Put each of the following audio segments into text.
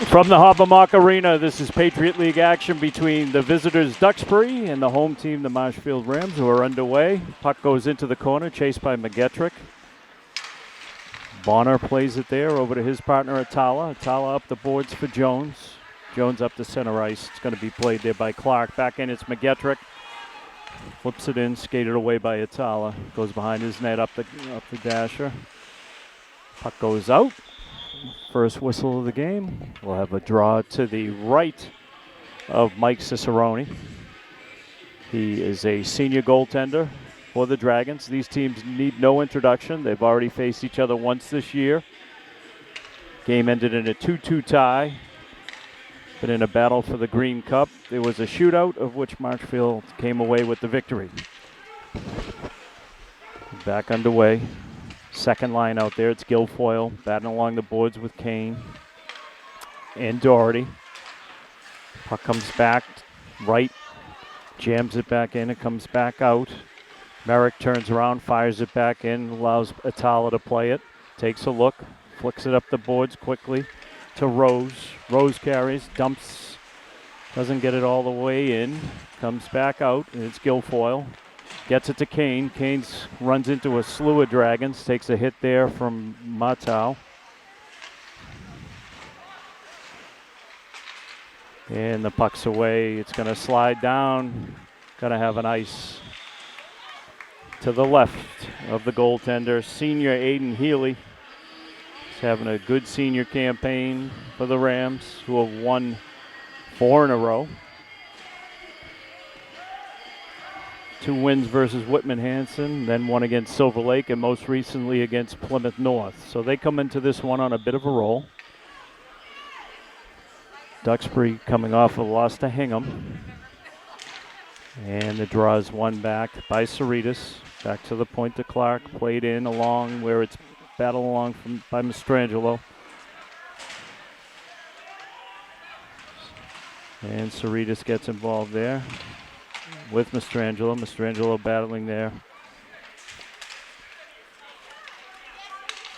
From the Harbor Arena, this is Patriot League action between the visitors Duxbury and the home team, the Marshfield Rams, who are underway. Puck goes into the corner, chased by McGettrick. Bonner plays it there over to his partner Atala. Atala up the boards for Jones. Jones up to center ice. It's going to be played there by Clark. Back in, it's McGettrick. Flips it in, skated away by Atala. Goes behind his net up the dasher. Puck goes out. First whistle of the game. We'll have a draw to the right of Mike Cicerone. He is a senior goaltender for the Dragons. These teams need no introduction. They've already faced each other once this year. Game ended in a 2-2 tie, but in a battle for the Green Cup. There was a shootout of which Marshfield came away with the victory. Back underway. Second line out there, it's Guilfoyle batting along the boards with Kane and Doherty. Puck comes back right, jams it back in, it comes back out. Merrick turns around, fires it back in, allows Atala to play it. Takes a look, flicks it up the boards quickly to Rose. Rose carries, dumps, doesn't get it all the way in, comes back out, and it's Guilfoyle. Gets it to Kane. Kane runs into a slew of Dragons. Takes a hit there from Matau. And the puck's away. It's going to slide down. Going to have an ice to the left of the goaltender. Senior Aiden Healy. He's having a good senior campaign for the Rams, who have won 4 in a row. 2 wins versus Whitman Hanson, then one against Silver Lake, and most recently against Plymouth North. So they come into this one on a bit of a roll. Duxbury coming off a loss to Hingham. And the draw is won back by Cerritos. Back to the point to Clark, played in along where it's battled along by Mastrangelo. And Cerritos gets involved there with Mastrangelo. Mastrangelo battling there.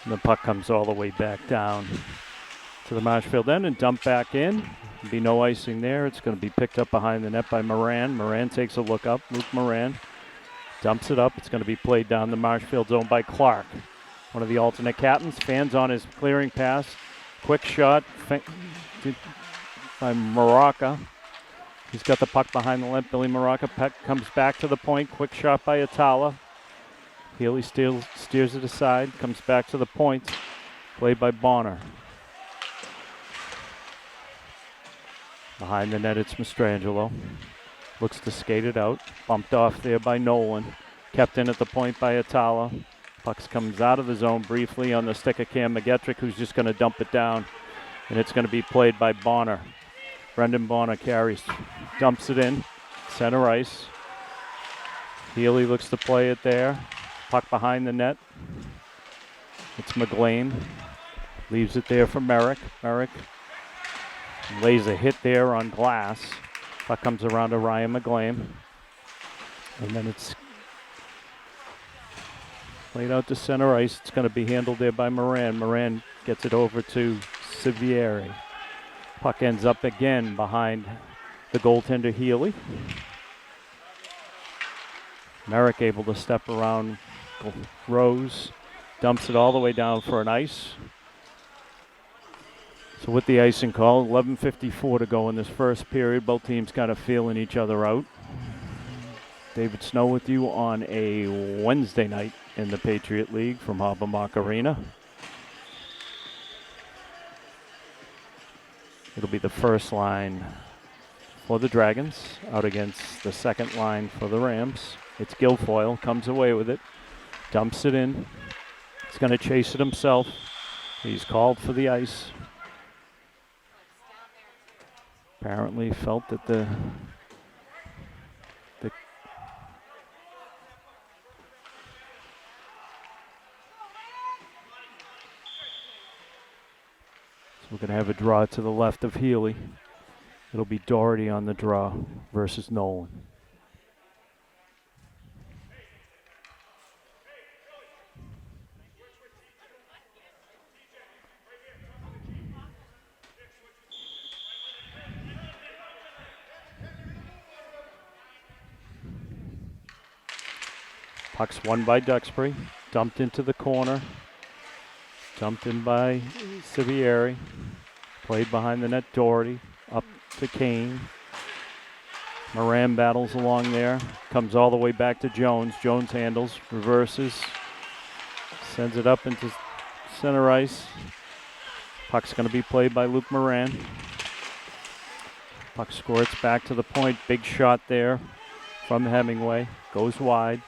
And the puck comes all the way back down to the Marshfield end and dumped back in. Be no icing there. It's going to be picked up behind the net by Moran. Moran takes a look up. Luke Moran dumps it up. It's going to be played down the Marshfield zone by Clark, one of the alternate captains. Fans on his clearing pass. Quick shot by Maraca. He's got the puck behind the net. Billy Maraca comes back to the point. Quick shot by Atala. Healy steers it aside. Comes back to the point. Played by Bonner. Behind the net, it's Mastrangelo. Looks to skate it out. Bumped off there by Nolan. Kept in at the point by Atala. Puck comes out of the zone briefly on the stick of Cam McGettrick, who's just going to dump it down. And it's going to be played by Bonner. Brendan Bonner carries, dumps it in, center ice. Healy looks to play it there. Puck behind the net. It's McGlane. Leaves it there for Merrick. Merrick lays a hit there on glass. Puck comes around to Ryan McGlane. And then it's played out to center ice. It's going to be handled there by Moran. Moran gets it over to Sivieri. Puck ends up again behind the goaltender Healy. Merrick able to step around Rose. Dumps it all the way down for an ice. So with the icing call, 11:54 to go in this first period. Both teams kind of feeling each other out. David Snow with you on a Wednesday night in the Patriot League from Harbor Arena. It'll be the first line for the Dragons out against the second line for the Rams. It's Guilfoyle, comes away with it, dumps it in. He's going to chase it himself. He's called for the ice. Apparently felt that the we're going to have a draw to the left of Healy. It'll be Doherty on the draw versus Nolan. Puck's won by Duxbury. Dumped into the corner. Dumped in by Sivieri. Played behind the net, Doherty. Up to Kane. Moran battles along there. Comes all the way back to Jones. Jones handles, reverses. Sends it up into center ice. Puck's going to be played by Luke Moran. Puck squirts back to the point. Big shot there from Hemingway. Goes wide.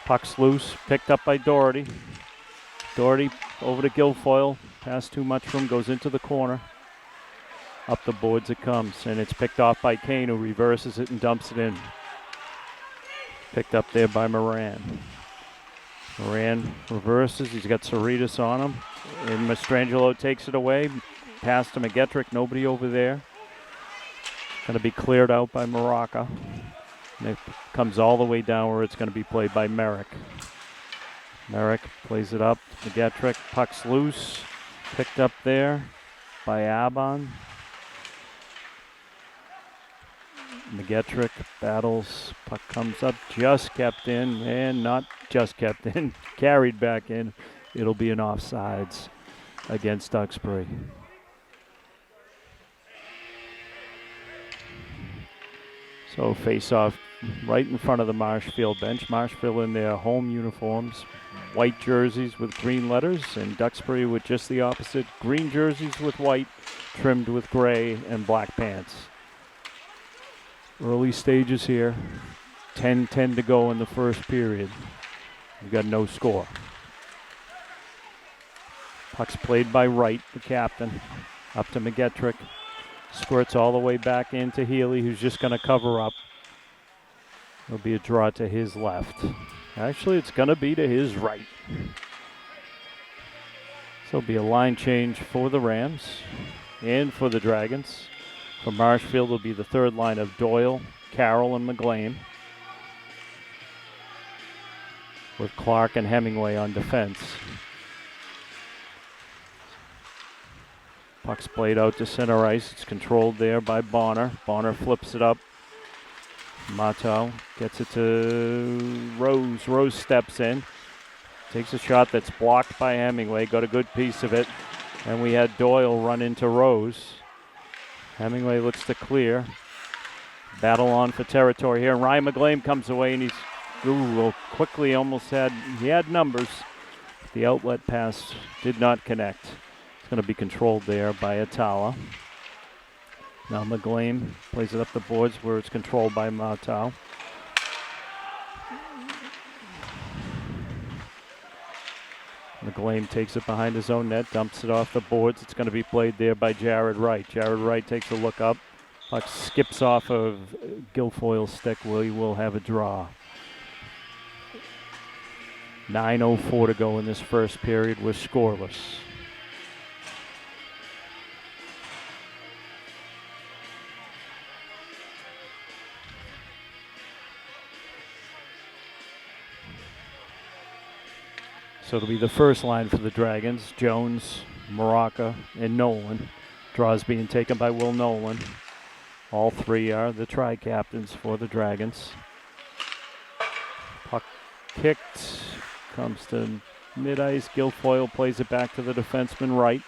Puck's loose. Picked up by Doherty. Doherty over to Guilfoyle. Pass too much room. Goes into the corner. Up the boards it comes. And it's picked off by Kane, who reverses it and dumps it in. Picked up there by Moran. Moran reverses. He's got Cerritos on him. And Mastrangelo takes it away. Pass to McGettrick. Nobody over there. Going to be cleared out by Maraca. And it comes all the way down where it's going to be played by Merrick. Merrick plays it up. McGettrick. Puck's loose. Picked up there by Abon. McGettrick battles. Puck comes up. Just kept in. And not just kept in. Carried back in. It'll be an offsides against Duxbury. So face off right in front of the Marshfield bench. Marshfield in their home uniforms, white jerseys with green letters, and Duxbury with just the opposite, green jerseys with white, trimmed with gray and black pants. Early stages here, 10-10 to go in the first period. We've got no score. Puck's played by Wright, the captain, up to McGettrick. Squirts all the way back into Healy, who's just going to cover up. It'll be a draw to his left. Actually, it's going to be to his right. So it'll be a line change for the Rams and for the Dragons. For Marshfield, it'll be the third line of Doyle, Carroll, and McGlane, with Clark and Hemingway on defense. Puck's played out to center ice. It's controlled there by Bonner. Bonner flips it up. Mato gets it to Rose. Rose steps in. Takes a shot that's blocked by Hemingway. Got a good piece of it. And we had Doyle run into Rose. Hemingway looks to clear. Battle on for territory here. Ryan McGlane comes away and he's quickly almost had numbers. The outlet pass did not connect. Going to be controlled there by Atala. Now McGlane plays it up the boards where it's controlled by Matau. McGlane takes it behind his own net, dumps it off the boards. It's going to be played there by Jared Wright. Jared Wright takes a look up. Puck skips off of Guilfoyle's stick where he will have a draw. 9:04 to go in this first period. We're scoreless. So it'll be the first line for the Dragons. Jones, Maraca, and Nolan. Draws being taken by Will Nolan. All three are the tri-captains for the Dragons. Puck kicked. Comes to mid-ice. Guilfoyle plays it back to the defenseman Wright.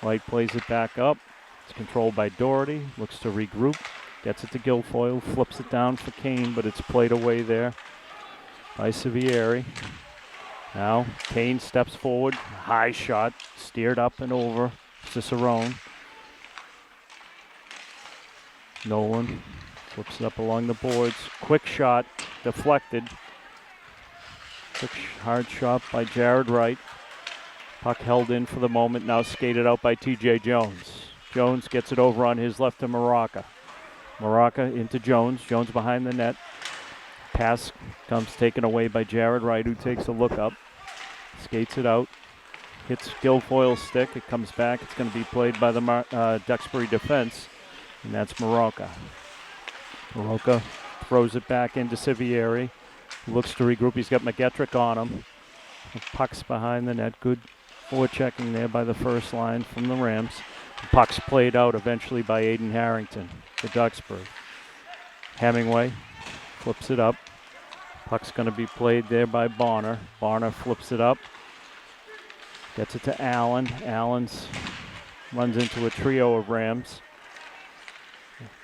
Wright plays it back up. It's controlled by Doherty. Looks to regroup. Gets it to Guilfoyle. Flips it down for Kane, but it's played away there by Sivieri. Now Kane steps forward, high shot, steered up and over Cicerone. Nolan flips it up along the boards. Quick shot, deflected. Quick hard shot by Jared Wright. Puck held in for the moment, now skated out by TJ Jones. Jones gets it over on his left to Maraca. Maraca into Jones. Jones behind the net. Pass comes taken away by Jared Wright, who takes a look up. Skates it out. Hits Guilfoyle's stick. It comes back. It's going to be played by the Duxbury defense, and that's Maraca. Maraca throws it back into Sivieri. Looks to regroup. He's got McGettrick on him. The puck's behind the net. Good forechecking there by the first line from the Rams. The puck's played out eventually by Aiden Harrington for Duxbury. Hemingway flips it up. Puck's going to be played there by Bonner. Bonner flips it up. Gets it to Allen. Allen's runs into a trio of Rams.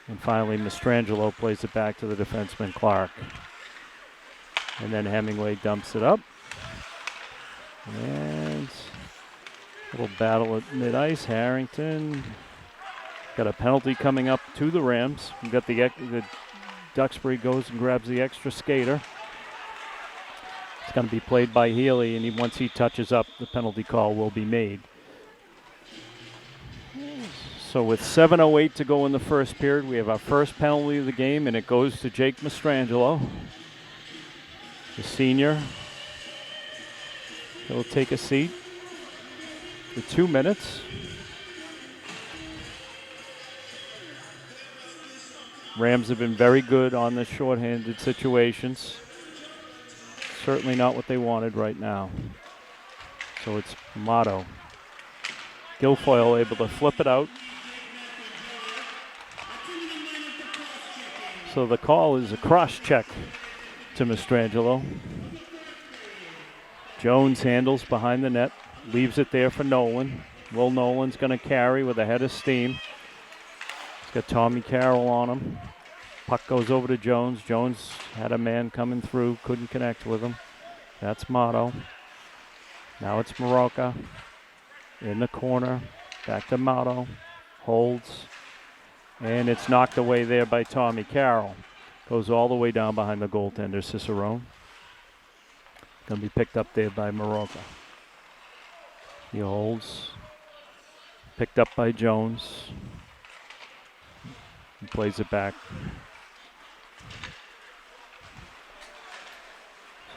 And finally, Mastrangelo plays it back to the defenseman, Clark. And then Hemingway dumps it up. And a little battle at mid-ice. Harrington got a penalty coming up to the Rams. We got the Duxbury goes and grabs the extra skater. It's going to be played by Healy, and once he touches up, the penalty call will be made. So with 7:08 to go in the first period, we have our first penalty of the game, and it goes to Jake Mastrangelo, the senior. He'll take a seat for 2 minutes. Rams have been very good on the shorthanded situations. Certainly not what they wanted right now. So it's Motto. Guilfoyle able to flip it out. So the call is a cross check to Mastrangelo. Jones handles behind the net, leaves it there for Nolan. Will Nolan's going to carry with a head of steam. He's got Tommy Carroll on him. Puck goes over to Jones. Jones had a man coming through, couldn't connect with him. That's Motto. Now it's Maroka in the corner. Back to Motto. Holds. And it's knocked away there by Tommy Carroll. Goes all the way down behind the goaltender, Cicerone. Going to be picked up there by Maroka. He holds. Picked up by Jones. He plays it back.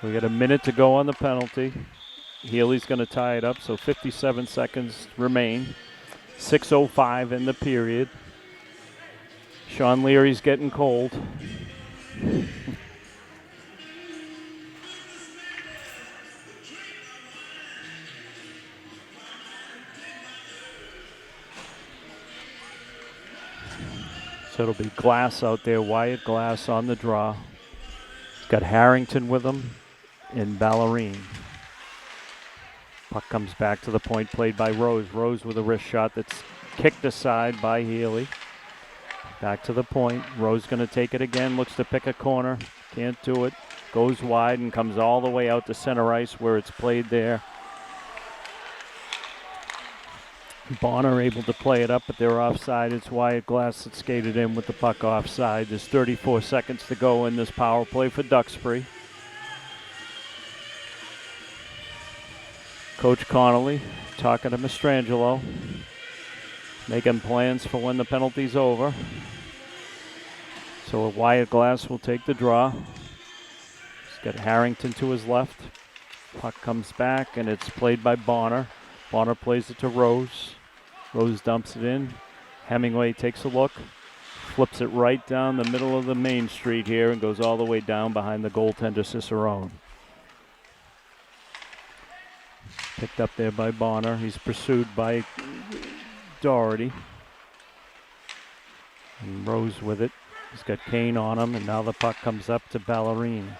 So we got a minute to go on the penalty. Healy's going to tie it up, so 57 seconds remain. 6:05 in the period. Sean Leary's getting cold. So it'll be Glass out there, Wyatt Glass on the draw. He's got Harrington with him and Ballerine. Puck comes back to the point, played by Rose. Rose with a wrist shot that's kicked aside by Healy. Back to the point. Rose going to take it again, looks to pick a corner. Can't do it. Goes wide and comes all the way out to center ice where it's played there. Bonner able to play it up, but they're offside. It's Wyatt Glass that skated in with the puck offside. There's 34 seconds to go in this power play for Duxbury. Coach Connolly talking to Mastrangelo, making plans for when the penalty's over. So Wyatt Glass will take the draw. He's got Harrington to his left. Puck comes back, and it's played by Bonner. Bonner plays it to Rose. Rose dumps it in. Hemingway takes a look, flips it right down the middle of the main street here and goes all the way down behind the goaltender Cicerone. Picked up there by Bonner. He's pursued by Doherty. And Rose with it. He's got Kane on him, and now the puck comes up to Ballerine.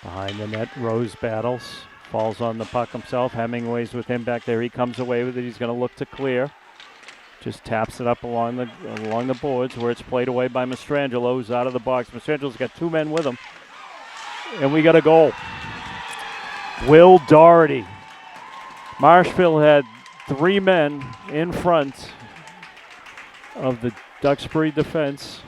Behind the net, Rose battles, falls on the puck himself. Hemingway's with him back there. He comes away with it. He's going to look to clear. Just taps it up along the boards where it's played away by Mastrangelo, who's out of the box. Mastrangelo's got two men with him. And we got a goal. Will Doherty. Marshfield had three men in front of the Duxbury defense.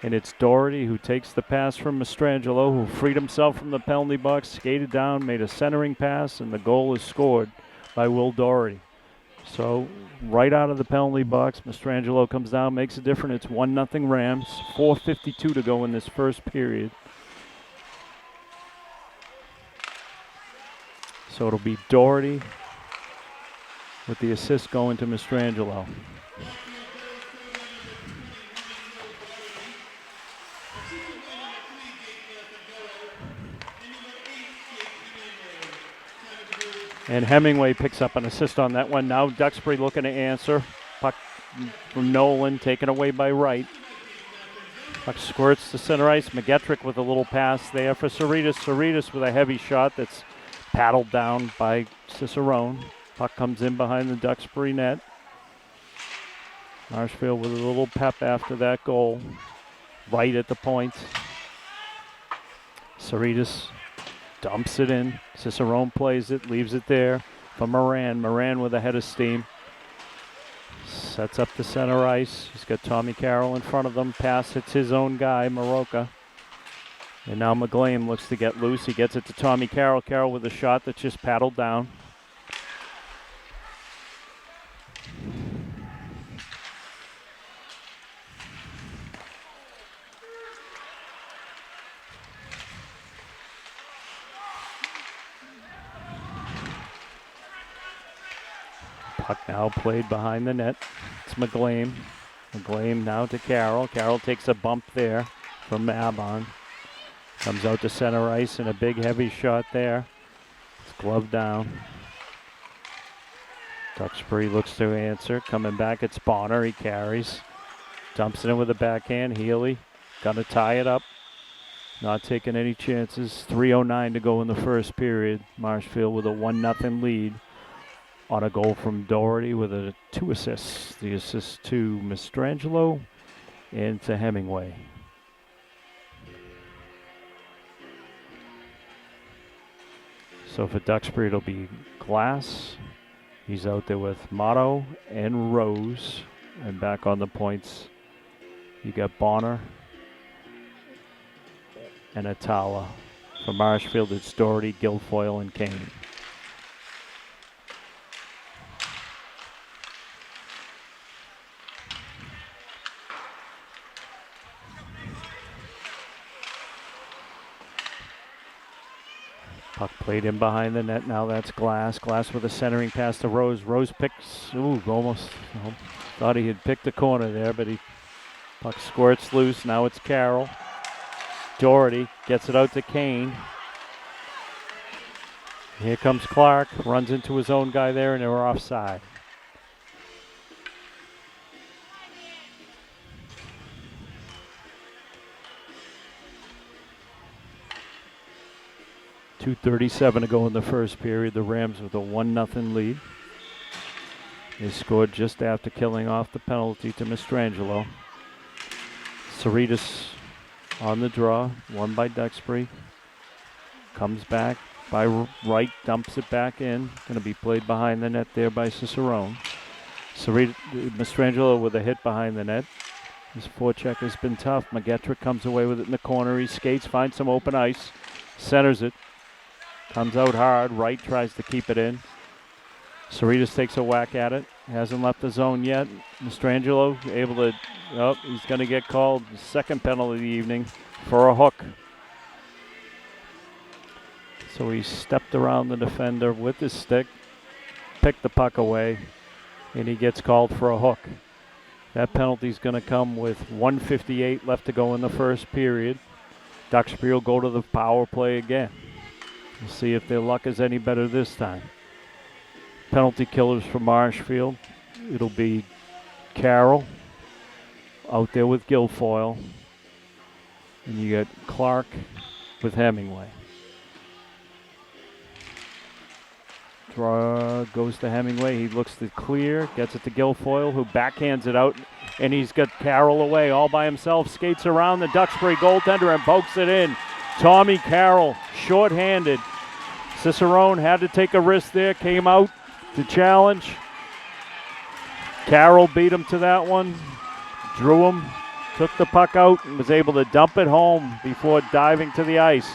And it's Doherty who takes the pass from Mastrangelo, who freed himself from the penalty box, skated down, made a centering pass, and the goal is scored by Will Doherty. So right out of the penalty box, Mastrangelo comes down, makes a difference. It's 1-0 Rams, 4:52 to go in this first period. So it'll be Doherty with the assist going to Mastrangelo. And Hemingway picks up an assist on that one. Now Duxbury looking to answer. Puck from Nolan taken away by Wright. Puck squirts to center ice. McGettrick with a little pass there for Cerritos. Cerritos with a heavy shot that's paddled down by Cicerone. Puck comes in behind the Duxbury net. Marshfield with a little pep after that goal. Right at the point. Cerritos dumps it in. Cicerone plays it, leaves it there for Moran. Moran with a head of steam. Sets up the center ice. He's got Tommy Carroll in front of them. Pass hits his own guy, Maroka. And now McGlame looks to get loose. He gets it to Tommy Carroll. Carroll with a shot that's just paddled down. Puck now played behind the net. It's McGlame. McGlame now to Carroll. Carroll takes a bump there from Abon. Comes out to center ice and a big heavy shot there. It's gloved down. Duxbury looks to answer. Coming back, it's Bonner. He carries. Dumps it in with a backhand. Healy gonna tie it up. Not taking any chances. 3:09 to go in the first period. Marshfield with a 1-0 lead on a goal from Doherty with 2 assists. The assist to Mastrangelo and to Hemingway. So for Duxbury, it'll be Glass. He's out there with Motto and Rose. And back on the points, you got Bonner and Atala. For Marshfield, it's Doherty, Guilfoyle, and Kane. Puck played in behind the net. Now that's Glass. Glass with a centering pass to Rose. Rose picks, almost thought he had picked the corner there, but puck squirts loose. Now it's Carroll. Doherty gets it out to Kane. Here comes Clark. Runs into his own guy there, and they were offside. .237 to go in the first period. The Rams with a 1-0 lead. They scored just after killing off the penalty to Mastrangelo. Cerritos on the draw, won by Duxbury. Comes back by right, dumps it back in. Going to be played behind the net there by Cicerone. Mastrangelo with a hit behind the net. His forecheck has been tough. McGettrick comes away with it in the corner. He skates, finds some open ice, centers it. Comes out hard. Wright tries to keep it in. Cerritos takes a whack at it. Hasn't left the zone yet. Mastrangelo able to... he's going to get called. Second penalty of the evening for a hook. So he stepped around the defender with his stick, picked the puck away, and he gets called for a hook. That penalty is going to come with 1:58 left to go in the first period. Duxbury will go to the power play again. We'll see if their luck is any better this time. Penalty killers for Marshfield. It'll be Carroll out there with Guilfoyle. And you got Clark with Hemingway. Draw goes to Hemingway. He looks to clear, gets it to Guilfoyle, who backhands it out, and he's got Carroll away all by himself. Skates around the Duxbury goaltender and pokes it in. Tommy Carroll, short-handed. Cicerone had to take a risk there, came out to challenge. Carroll beat him to that one, drew him, took the puck out, and was able to dump it home before diving to the ice.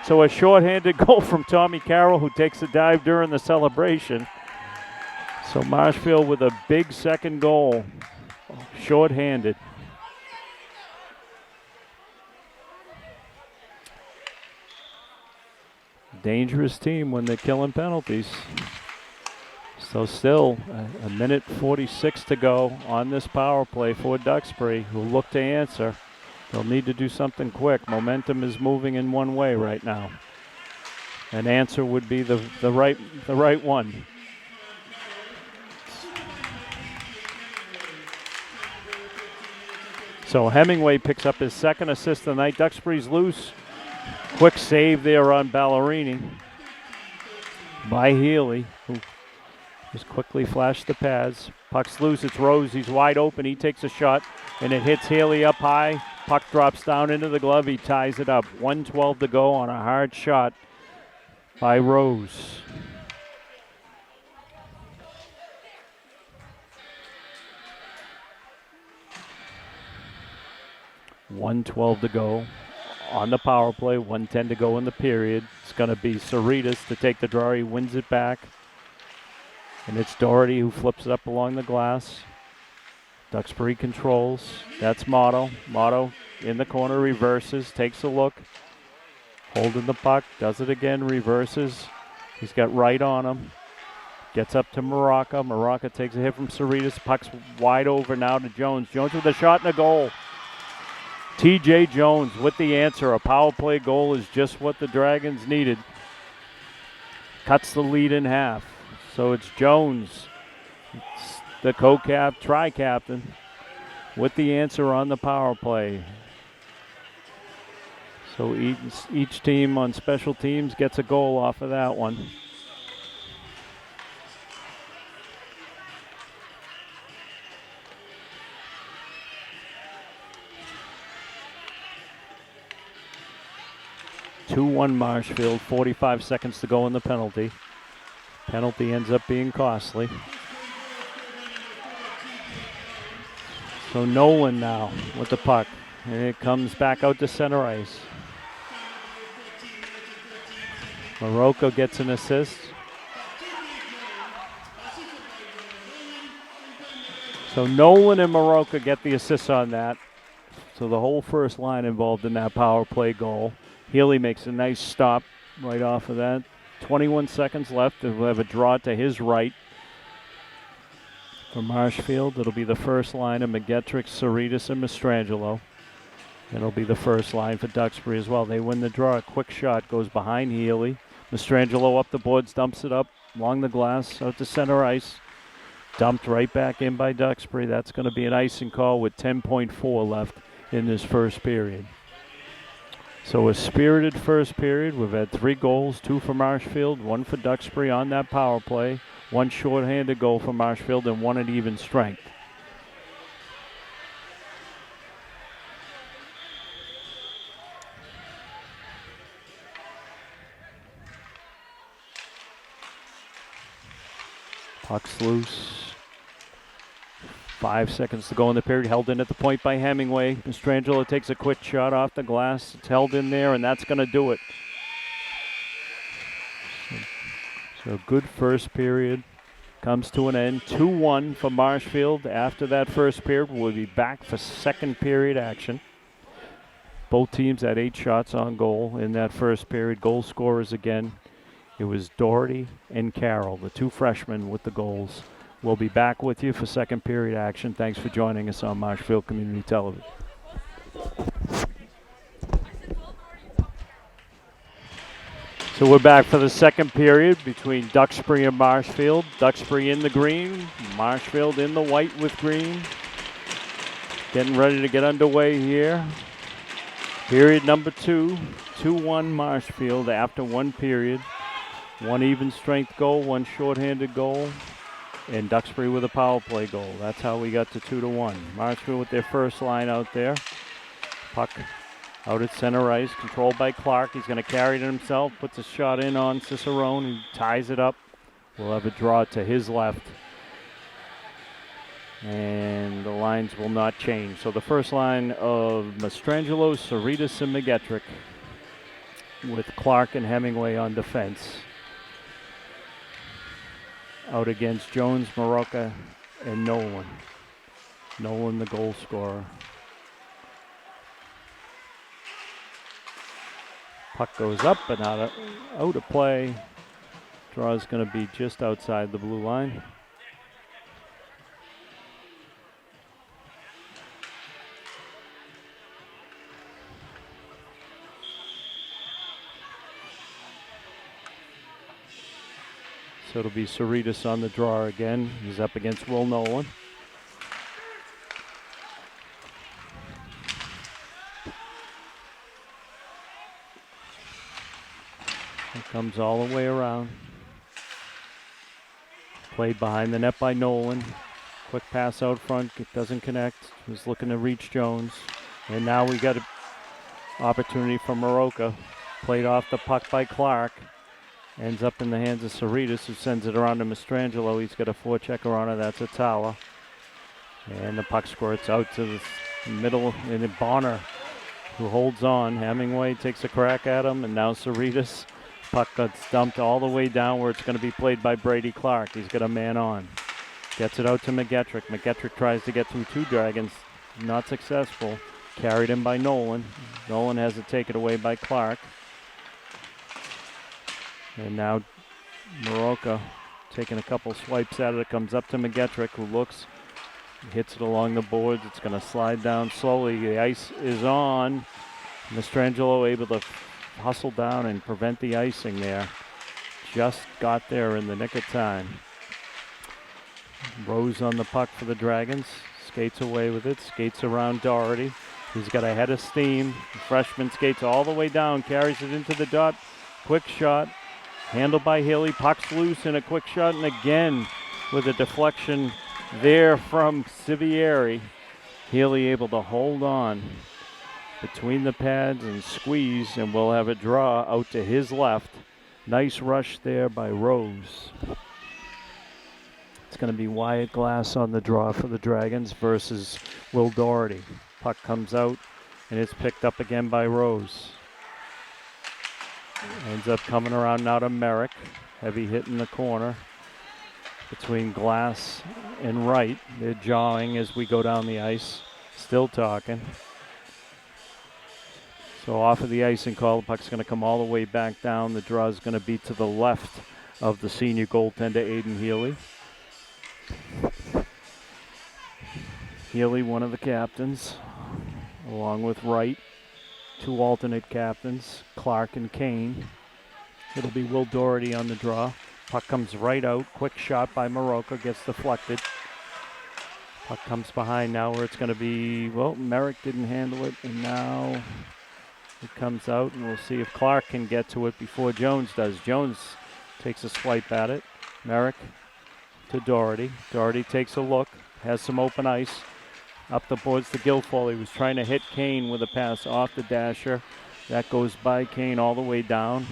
So a short-handed goal from Tommy Carroll, who takes a dive during the celebration. So Marshfield with a big second goal, short-handed. Dangerous team when they're killing penalties. So still a minute 46 to go on this power play for Duxbury, who look to answer. They'll need to do something quick. Momentum is moving in one way right now. An answer would be the right one. So Hemingway picks up his second assist of the night. Duxbury's loose. Quick save there on Ballerini by Healy, who just quickly flashed the pads. Puck's loose, it's Rose, he's wide open, he takes a shot, and it hits Healy up high. Puck drops down into the glove, he ties it up. 1:12 to go on a hard shot by Rose. $1:12 to go on the power play, 1:10 to go in the period. It's going to be Cerritas to take the draw. He wins it back. And it's Doherty who flips it up along the glass. Duxbury controls. That's Motto. Motto in the corner, reverses, takes a look. Holding the puck, does it again, reverses. He's got right on him. Gets up to Maraca. Maraca takes a hit from Cerritas. Puck's wide over now to Jones. Jones with a shot and a goal. TJ Jones with the answer. A power play goal is just what the Dragons needed. Cuts the lead in half. So it's Jones, it's the tri-captain, with the answer on the power play. So each team on special teams gets a goal off of that one. (2-1) Marshfield, 45 seconds to go in the penalty. Penalty ends up being costly. So Nolan now with the puck. And it comes back out to center ice. Marocco gets an assist. So Nolan and Marocco get the assists on that. So the whole first line involved in that power play goal. Healy makes a nice stop right off of that. 21 seconds left. We'll have a draw to his right for Marshfield. It'll be the first line of McGettrick, Cerritas, and Mastrangelo. It'll be the first line for Duxbury as well. They win the draw. A quick shot goes behind Healy. Mastrangelo up the boards, dumps it up along the glass out to center ice. Dumped right back in by Duxbury. That's going to be an icing call with 10.4 left in this first period. So a spirited first period. We've had 3 goals, 2 for Marshfield, 1 for Duxbury on that power play, 1 shorthanded goal for Marshfield, and 1 at even strength. Puck's loose. 5 seconds to go in the period. Held in at the point by Hemingway. Mastrangelo takes a quick shot off the glass. It's held in there, and that's going to do it. So good first period. Comes to an end. 2-1 for Marshfield. After that first period, we'll be back for second period action. Both teams had 8 shots on goal in that first period. Goal scorers again. It was Doherty and Carroll, the 2 freshmen with the goals. We'll be back with you for second period action. Thanks for joining us on Marshfield Community Television. So we're back for the second period between Duxbury and Marshfield. Duxbury in the green, Marshfield in the white with green. Getting ready to get underway here. Period number 2, 2-1 Marshfield after 1 period. 1 even strength goal, 1 shorthanded goal. And Duxbury with a power play goal. That's how we got to 2-1. Marshfield with their first line out there. Puck out at center ice, controlled by Clark. He's going to carry it himself, puts a shot in on Cicerone, and ties it up. We'll have a draw to his left. And the lines will not change. So the first line of Mastrangelo, Cerritas, and McGettrick, with Clark and Hemingway on defense. Out against Jones, Maraca, and Nolan. Nolan, the goal scorer. Puck goes up and out of play. Draw is going to be just outside the blue line. So it'll be Cerritas on the draw again. He's up against Will Nolan. Comes all the way around. Played behind the net by Nolan. Quick pass out front. It doesn't connect. Was looking to reach Jones. And now we got an opportunity for Maroka. Played off the puck by Clark. Ends up in the hands of Cerritos, who sends it around to Mastrangelo. He's got a forechecker on it. That's Atala. And the puck squirts out to the middle. And Bonner, who holds on. Hemingway takes a crack at him. And now Cerritos. Puck gets dumped all the way down where it's going to be played by Brady Clark. He's got a man on. Gets it out to McGettrick. McGettrick tries to get through two Dragons. Not successful. Carried in by Nolan. Nolan has it taken away by Clark. And now Maroka taking a couple swipes at it. Comes up to McGettrick, who looks, hits it along the boards. It's going to slide down slowly. The ice is on. Mastrangelo able to hustle down and prevent the icing there. Just got there in the nick of time. Rose on the puck for the Dragons. Skates away with it. Skates around Doherty. He's got a head of steam. The freshman skates all the way down. Carries it into the dot. Quick shot. Handled by Healy. Puck's loose and a quick shot. And again with a deflection there from Sivieri. Healy able to hold on between the pads and squeeze, and we'll have a draw out to his left. Nice rush there by Rose. It's going to be Wyatt Glass on the draw for the Dragons versus Will Doherty. Puck comes out, and it's picked up again by Rose. Ends up coming around now to Merrick. Heavy hit in the corner between Glass and Wright. They're jawing as we go down the ice. Still talking. So off of the icing call, the puck's going to come all the way back down. The draw is going to be to the left of the senior goaltender, Aiden Healy. Healy, one of the captains, along with Wright. Two alternate captains, Clark and Kane. It'll be Will Doherty on the draw. Puck comes right out. Quick shot by Maroka, gets deflected. Puck comes behind now where it's going to be, well, Merrick didn't handle it, and now it comes out, and we'll see if Clark can get to it before Jones does. Jones takes a swipe at it. Merrick to Doherty. Doherty takes a look, has some open ice. Up the boards to Guilfoyle. He was trying to hit Kane with a pass off the dasher. That goes by Kane all the way down.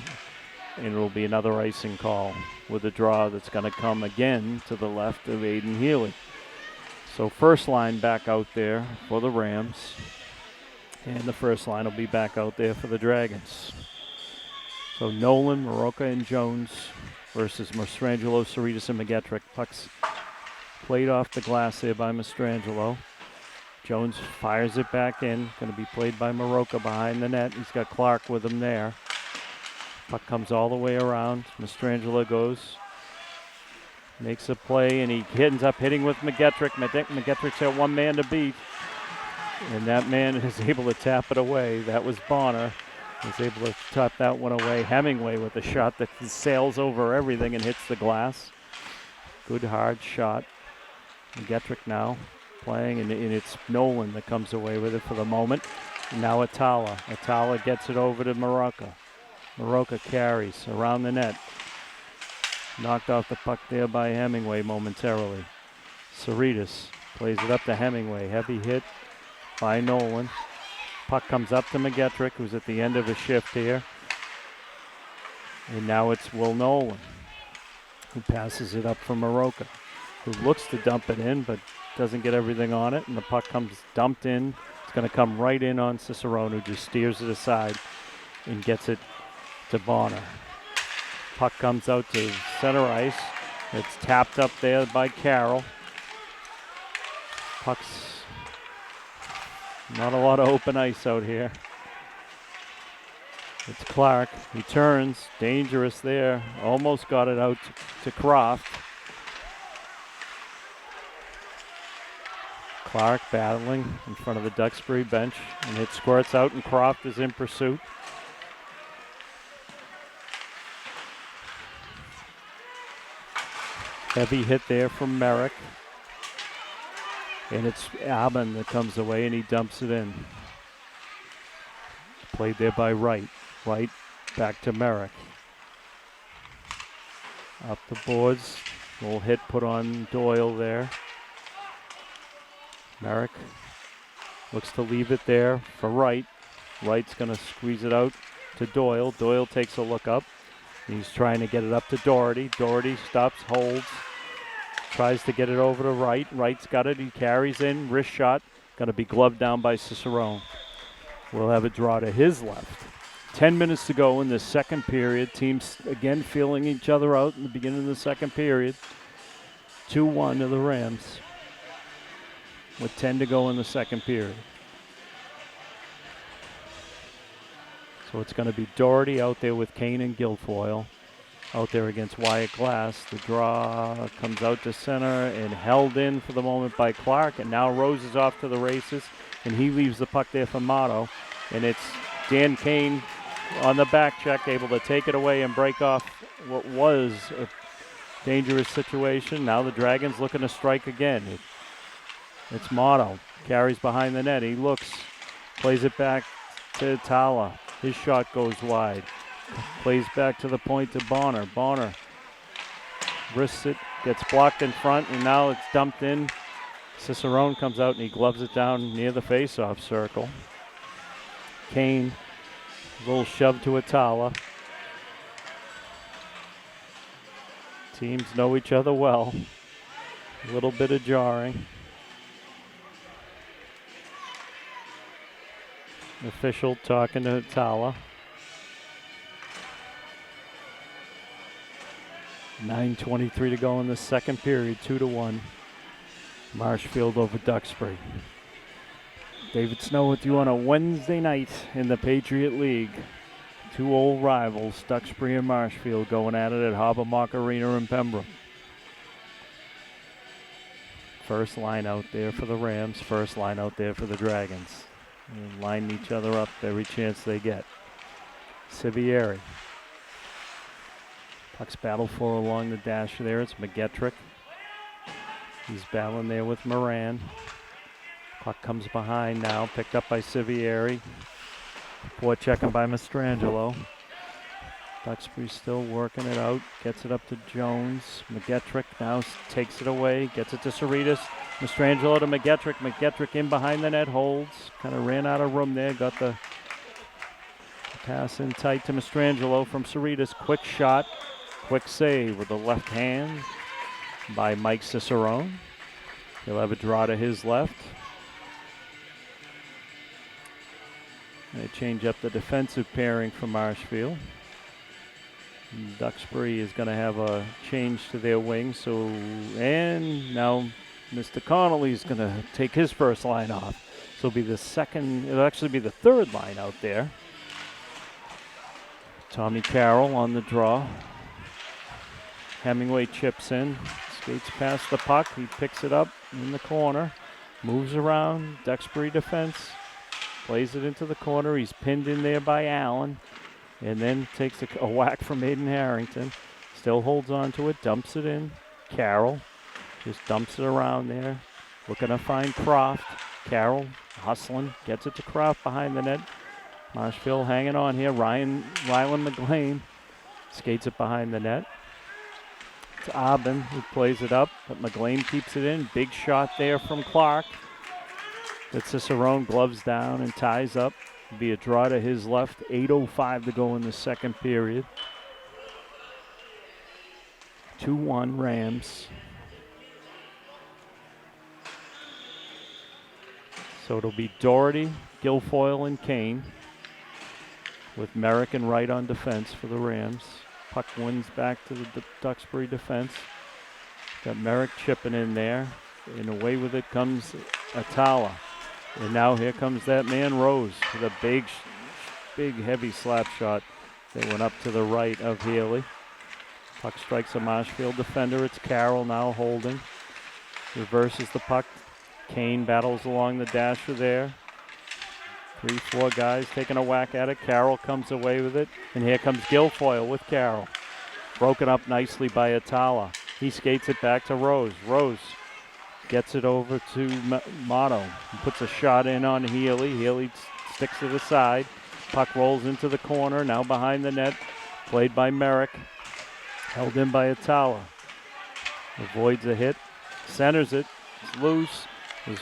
And it'll be another icing call with a draw that's going to come again to the left of Aiden Healy. So first line back out there for the Rams. And the first line will be back out there for the Dragons. So Nolan, Maroka, and Jones versus Mastrangelo, Cerritos, and McGettrick. Puck's played off the glass there by Mastrangelo. Jones fires it back in. Going to be played by Maroka behind the net. He's got Clark with him there. Puck comes all the way around. Mastrangelo goes. Makes a play, and he ends up hitting with McGettrick. McGettrick's got one man to beat. And that man is able to tap it away. That was Bonner. He's able to tap that one away. Hemingway with a shot that sails over everything and hits the glass. Good hard shot. McGettrick now playing, and it's Nolan that comes away with it for the moment. And now Atala. Atala gets it over to Maroka. Maroka carries around the net. Knocked off the puck there by Hemingway momentarily. Cerritos plays it up to Hemingway. Heavy hit by Nolan. Puck comes up to McGettrick, who's at the end of a shift here. And now it's Will Nolan, who passes it up for Maroka, who looks to dump it in, but doesn't get everything on it. And the puck comes dumped in. It's going to come right in on Cicerone, who just steers it aside and gets it to Bonner. Puck comes out to center ice. It's tapped up there by Carroll. Puck's not a lot of open ice out here. It's Clark. He turns. Dangerous there. Almost got it out to Croft. Clark battling in front of the Duxbury bench. And it squirts out, and Croft is in pursuit. Heavy hit there from Merrick. And it's Alban that comes away, and he dumps it in. Played there by Wright. Wright back to Merrick. Up the boards. Little hit put on Doyle there. Merrick looks to leave it there for Wright. Wright's going to squeeze it out to Doyle. Doyle takes a look up. He's trying to get it up to Doherty. Doherty stops, holds, tries to get it over to Wright. Wright's got it. He carries in. Wrist shot. Going to be gloved down by Cicerone. We'll have a draw to his left. 10 minutes to go in the second period. Teams again feeling each other out in the beginning of the second period. 2-1 to the Rams with 10 to go in the second period. So it's going to be Doherty out there with Kane and Guilfoyle out there against Wyatt Glass. The draw comes out to center and held in for the moment by Clark. And now Rose is off to the races, and he leaves the puck there for Motto. And it's Dan Kane on the back check, able to take it away and break off what was a dangerous situation. Now the Dragons looking to strike again. It's Motto. Carries behind the net. He looks, plays it back to Tala. His shot goes wide. Plays back to the point to Bonner. Bonner wrists it, gets blocked in front, and now it's dumped in. Cicerone comes out and he gloves it down near the face-off circle. Kane, a little shove to Atala. Teams know each other well. A little bit of jarring. Official talking to Atala. 9:23 to go in the second period, 2-1. Marshfield over Duxbury. David Snow with you on a Wednesday night in the Patriot League. Two old rivals, Duxbury and Marshfield, going at it at Habermock Arena in Pembroke. First line out there for the Rams, first line out there for the Dragons. They line each other up every chance they get. Sivieri. Puck's battled for along the dash there. It's McGettrick. He's battling there with Moran. Puck comes behind now, picked up by Sivieri. Before checking by Mastrangelo. Duxbury still working it out. Gets it up to Jones. McGettrick now takes it away. Gets it to Cerritos. Mastrangelo to McGettrick. McGettrick in behind the net. Holds. Kind of ran out of room there. Got the pass in tight to Mastrangelo from Cerritos. Quick shot. Quick save with the left hand by Mike Cicerone. He'll have a draw to his left. They change up the defensive pairing for Marshfield. Duxbury is going to have a change to their wing. And now Mr. Connolly is going to take his first line off. So it'll be the second, it'll actually be the third line out there. Tommy Carroll on the draw. Hemingway chips in, skates past the puck. He picks it up in the corner, moves around, Duxbury defense, plays it into the corner. He's pinned in there by Allen, and then takes a whack from Aiden Harrington. Still holds on to it, dumps it in. Carroll just dumps it around there, looking to find Croft. Carroll hustling, gets it to Croft behind the net. Marshfield hanging on here. Rylan McLean skates it behind the net. It's Aubin who plays it up, but McLean keeps it in. Big shot there from Clark. That Cicerone gloves down and ties up. It'll be a draw to his left. 8:05 to go in the second period. 2-1 Rams. So it'll be Doherty, Guilfoyle, and Kane, with Merrick and Wright on defense for the Rams. Puck wins back to the Duxbury defense. Got Merrick chipping in there. And away with it comes Atala. And now here comes that man Rose with a big heavy slap shot that went up to the right of Healy. Puck strikes a Marshfield defender. It's Carroll now holding. Reverses the puck. Kane battles along the dasher there. 3-4 guys taking a whack at it. Carroll comes away with it. And here comes Guilfoyle with Carroll. Broken up nicely by Atala. He skates it back to Rose. Rose gets it over to Motto. He puts a shot in on Healy. Healy sticks to the side. Puck rolls into the corner. Now behind the net. Played by Merrick. Held in by Atala. Avoids a hit. Centers it. It's loose. Is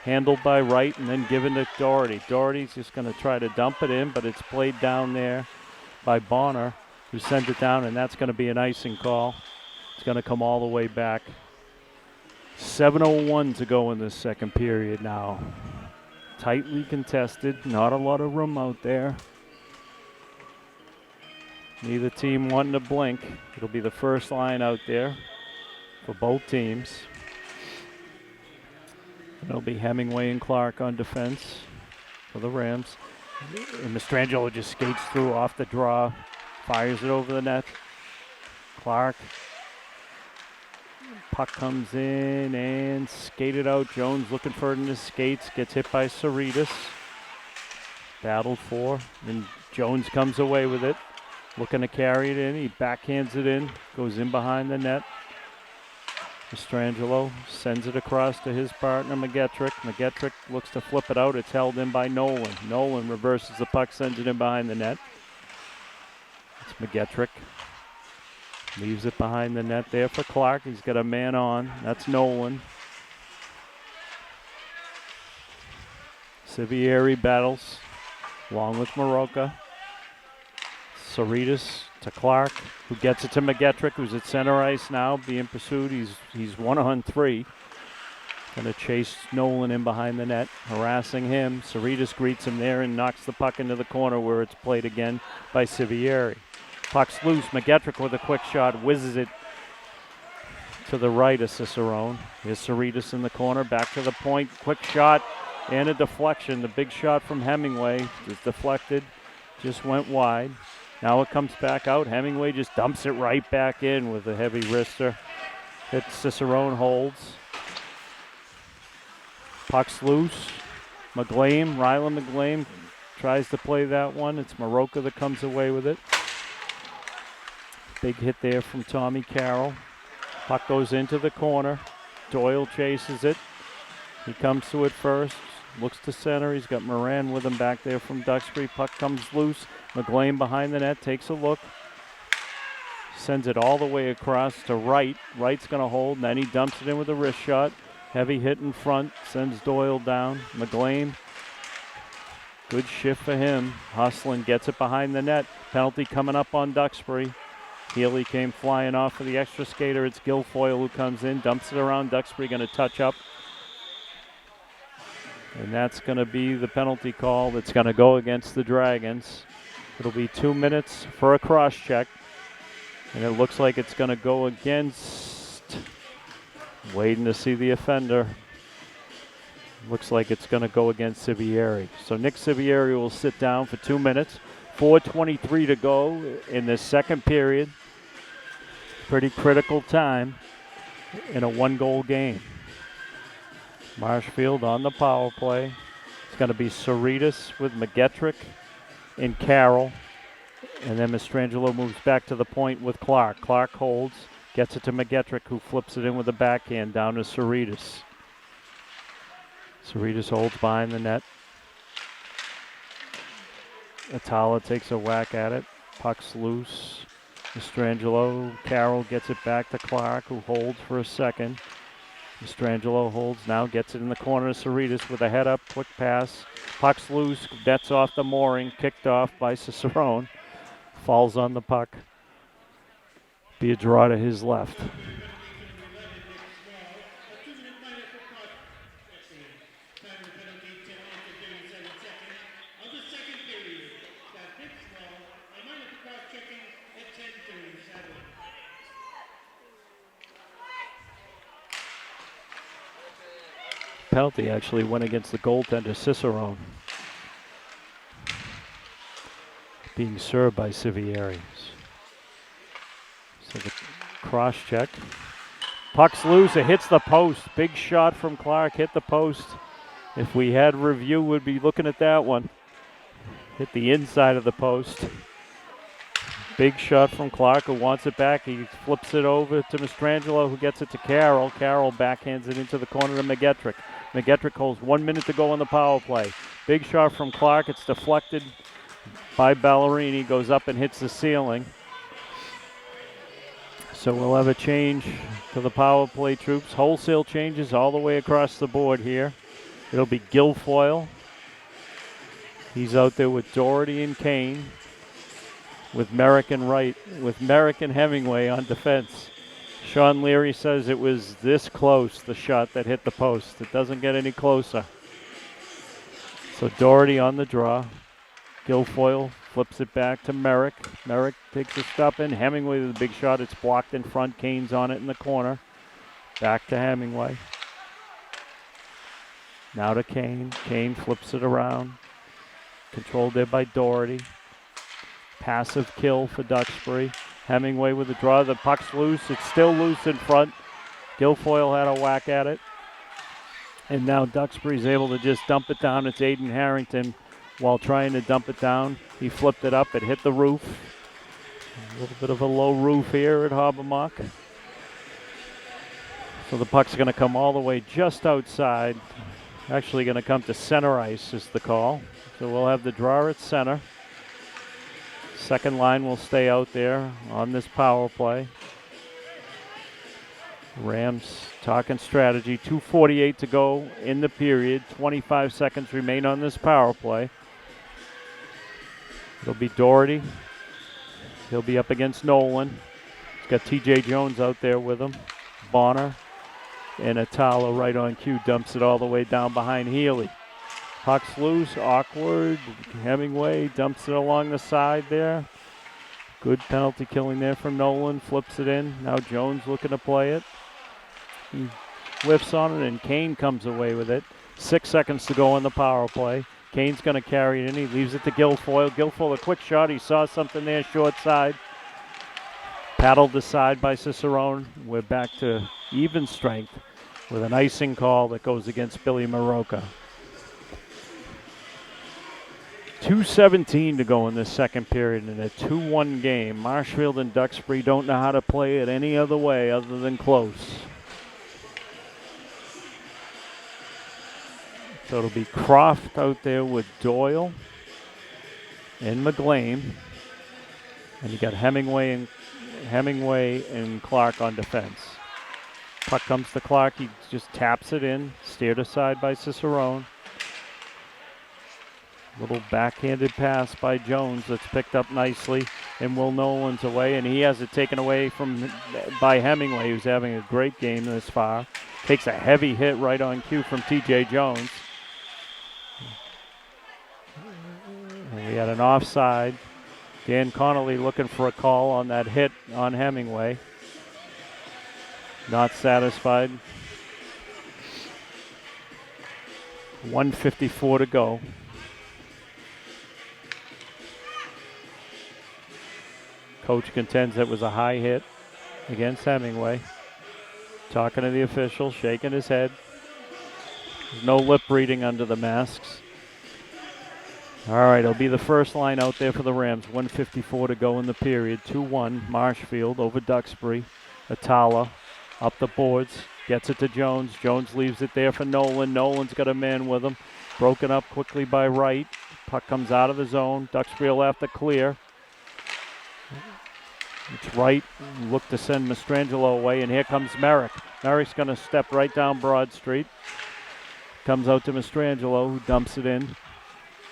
handled by Wright and then given to Doherty. Doherty's just going to try to dump it in, but it's played down there by Bonner, who sends it down, and that's going to be an icing call. It's going to come all the way back. 7:01 to go in this second period now. Tightly contested, not a lot of room out there. Neither team wanting to blink. It'll be the first line out there for both teams. It'll be Hemingway and Clark on defense for the Rams. And Mastrangelo just skates through off the draw, fires it over the net. Clark. Puck comes in and skated out. Jones looking for it in his skates. Gets hit by Saritas. Battled for. And Jones comes away with it. Looking to carry it in. He backhands it in. Goes in behind the net. Mastrangelo sends it across to his partner, McGettrick. McGettrick looks to flip it out. It's held in by Nolan. Nolan reverses the puck, sends it in behind the net. It's McGettrick. Leaves it behind the net there for Clark. He's got a man on. That's Nolan. Sivieri battles along with Maroka. Saritas to Clark, who gets it to McGettrick, who's at center ice now, being pursued. He's 1-on-3. Going to chase Nolan in behind the net, harassing him. Saritas greets him there and knocks the puck into the corner where it's played again by Sivieri. Puck's loose. McGettrick with a quick shot, whizzes it to the right of Cicerone. Here's Saritas in the corner, back to the point. Quick shot and a deflection. The big shot from Hemingway is deflected, just went wide. Now it comes back out. Hemingway just dumps it right back in with a heavy wrister. Hits Cicerone, holds. Puck's loose. Rylan McGlame tries to play that one. It's Maroka that comes away with it. Big hit there from Tommy Carroll. Puck goes into the corner. Doyle chases it. He comes to it first. Looks to center. He's got Moran with him back there from Duxbury. Puck comes loose. McGlane behind the net, takes a look. Sends it all the way across to Wright. Wright's going to hold, and then he dumps it in with a wrist shot. Heavy hit in front, sends Doyle down. McGlane, good shift for him. Hustling, gets it behind the net. Penalty coming up on Duxbury. Healy came flying off for the extra skater. It's Guilfoyle who comes in, dumps it around. Duxbury going to touch up. And that's going to be the penalty call that's going to go against the Dragons. It'll be 2 minutes for a cross check. And it looks like it's going to go against, waiting to see the offender. Looks like it's going to go against Sivieri. So Nick Sivieri will sit down for 2 minutes. 4:23 to go in the second period. Pretty critical time in a one-goal game. Marshfield on the power play. It's going to be Saritas with McGettrick and Carroll. And then Mastrangelo moves back to the point with Clark. Clark holds, gets it to McGettrick, who flips it in with a backhand down to Saritas. Saritas holds behind the net. Atala takes a whack at it. Puck's loose. Mastrangelo, Carroll gets it back to Clark, who holds for a second. Mastrangelo holds now, gets it in the corner of Saritas with a head up, quick pass. Puck's loose, nets off the mooring, kicked off by Cicerone. Falls on the puck. Be a draw to his left. Penalty actually went against the goaltender, Cicerone. Being served by Sivieri. So the cross check. Puck's loose, it hits the post. Big shot from Clark, hit the post. If we had review, we'd be looking at that one. Hit the inside of the post. Big shot from Clark, who wants it back. He flips it over to Mastrangelo, who gets it to Carroll. Carroll backhands it into the corner to McGettrick. McGettrick holds 1 minute to go on the power play. Big shot from Clark. It's deflected by Ballerini. Goes up and hits the ceiling. So we'll have a change to the power play troops. Wholesale changes all the way across the board here. It'll be Guilfoyle. He's out there with Doherty and Kane, with Merrick and Wright, with Merrick and Hemingway on defense. Sean Leary says it was this close, the shot that hit the post. It doesn't get any closer. So Doherty on the draw. Guilfoyle flips it back to Merrick. Merrick takes a stop in. Hemingway with a big shot. It's blocked in front. Kane's on it in the corner. Back to Hemingway. Now to Kane. Kane flips it around. Controlled there by Doherty. Passive kill for Duxbury. Hemingway with the draw. The puck's loose. It's still loose in front. Guilfoyle had a whack at it. And now Duxbury's able to just dump it down. It's Aiden Harrington. While trying to dump it down, he flipped it up. It hit the roof. A little bit of a low roof here at Habermock. So the puck's going to come all the way just outside. Actually going to come to center ice is the call. So we'll have the draw at center. Second line will stay out there on this power play. Rams talking strategy. 2:48 to go in the period. 25 seconds remain on this power play. It'll be Doherty. He'll be up against Nolan. He's got T.J. Jones out there with him. Bonner and Atala right on cue. Dumps it all the way down behind Healy. Puck's loose, awkward. Hemingway dumps it along the side there. Good penalty killing there from Nolan. Flips it in. Now Jones looking to play it. He whiffs on it and Kane comes away with it. 6 seconds to go on the power play. Kane's going to carry it in. He leaves it to Guilfoyle. Guilfoyle, a quick shot. He saw something there, short side. Paddled aside by Cicerone. We're back to even strength with an icing call that goes against Billy Maroka. 2:17 to go in this second period in a 2-1 game. Marshfield and Duxbury don't know how to play it any other way other than close. So it'll be Croft out there with Doyle and McGlane. And you got Hemingway and Clark on defense. Puck comes to Clark. He just taps it in. Steered aside by Cicerone. Little backhanded pass by Jones that's picked up nicely. And Will Nolan's away. And he has it taken away by Hemingway, who's having a great game this far. Takes a heavy hit right on cue from T.J. Jones. And we had an offside. Dan Connolly looking for a call on that hit on Hemingway. Not satisfied. 1:54 to go. Coach contends it was a high hit against Hemingway. Talking to the official, shaking his head. There's no lip reading under the masks. All right, it'll be the first line out there for the Rams. 1:54 to go in the period. 2-1, Marshfield over Duxbury. Atala up the boards, gets it to Jones. Jones leaves it there for Nolan. Nolan's got a man with him. Broken up quickly by Wright. Puck comes out of the zone. Duxbury will have to clear. It's Wright. Look to send Mastrangelo away, and here comes Merrick. Merrick's going to step right down Broad Street. Comes out to Mastrangelo, who dumps it in.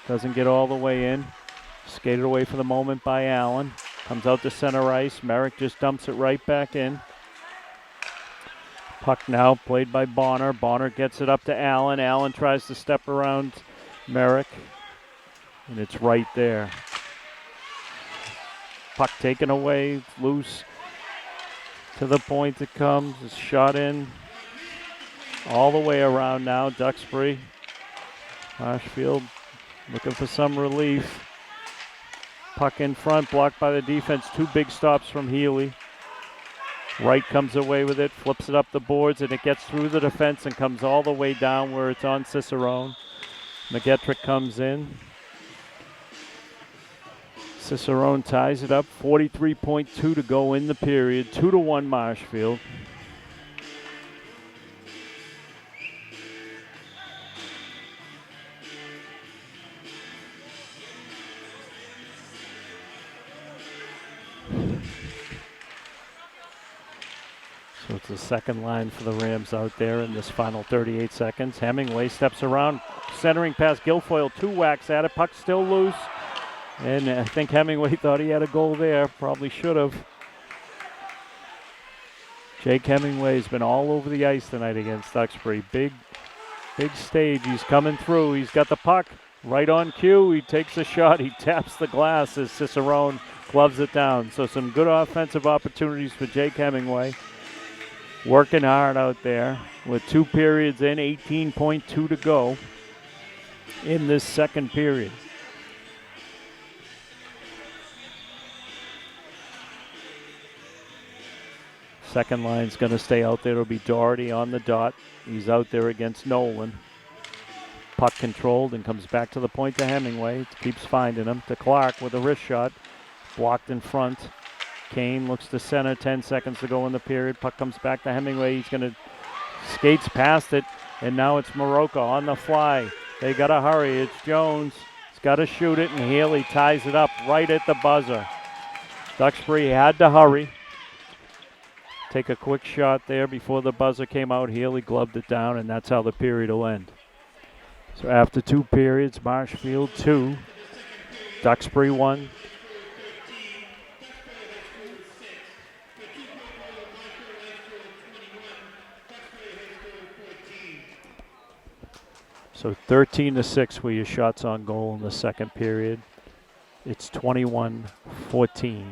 Doesn't get all the way in. Skated away for the moment by Allen. Comes out to center ice. Merrick just dumps it right back in. Puck now played by Bonner. Bonner gets it up to Allen. Allen tries to step around Merrick. And it's right there. Puck taken away. Loose. To the point it comes. It's shot in. All the way around now. Duxbury. Marshfield looking for some relief. Puck in front, blocked by the defense. Two big stops from Healy. Wright comes away with it, flips it up the boards, and it gets through the defense and comes all the way down where it's on Cicerone. McGettrick comes in. Cicerone ties it up. 43.2 to go in the period. 2-1 Marshfield. the second line for the Rams out there in this final 38 seconds. Hemingway steps around, centering past Guilfoyle, 2 whacks at it, puck still loose. And I think Hemingway thought he had a goal there, probably should have. Jake Hemingway's been all over the ice tonight against Duxbury. Big stage, he's coming through, he's got the puck right on cue, he takes a shot, he taps the glass as Cicerone gloves it down. So some good offensive opportunities for Jake Hemingway. Working hard out there with 2 periods in, 18.2 to go in this second period. Second line's going to stay out there. It'll be Doherty on the dot. He's out there against Nolan. Puck controlled and comes back to the point to Hemingway. Keeps finding him. To Clark with a wrist shot. Blocked in front. Kane looks to center. 10 seconds to go in the period. Puck comes back to Hemingway. He's going to skates past it. And now it's Moroka on the fly. They got to hurry. It's Jones. He's got to shoot it. And Healy ties it up right at the buzzer. Duxbury had to hurry. Take a quick shot there before the buzzer came out. Healy gloved it down, and that's how the period will end. So after 2 periods, Marshfield 2, Duxbury 1. So 13-6 were your shots on goal in the second period. It's 21-14.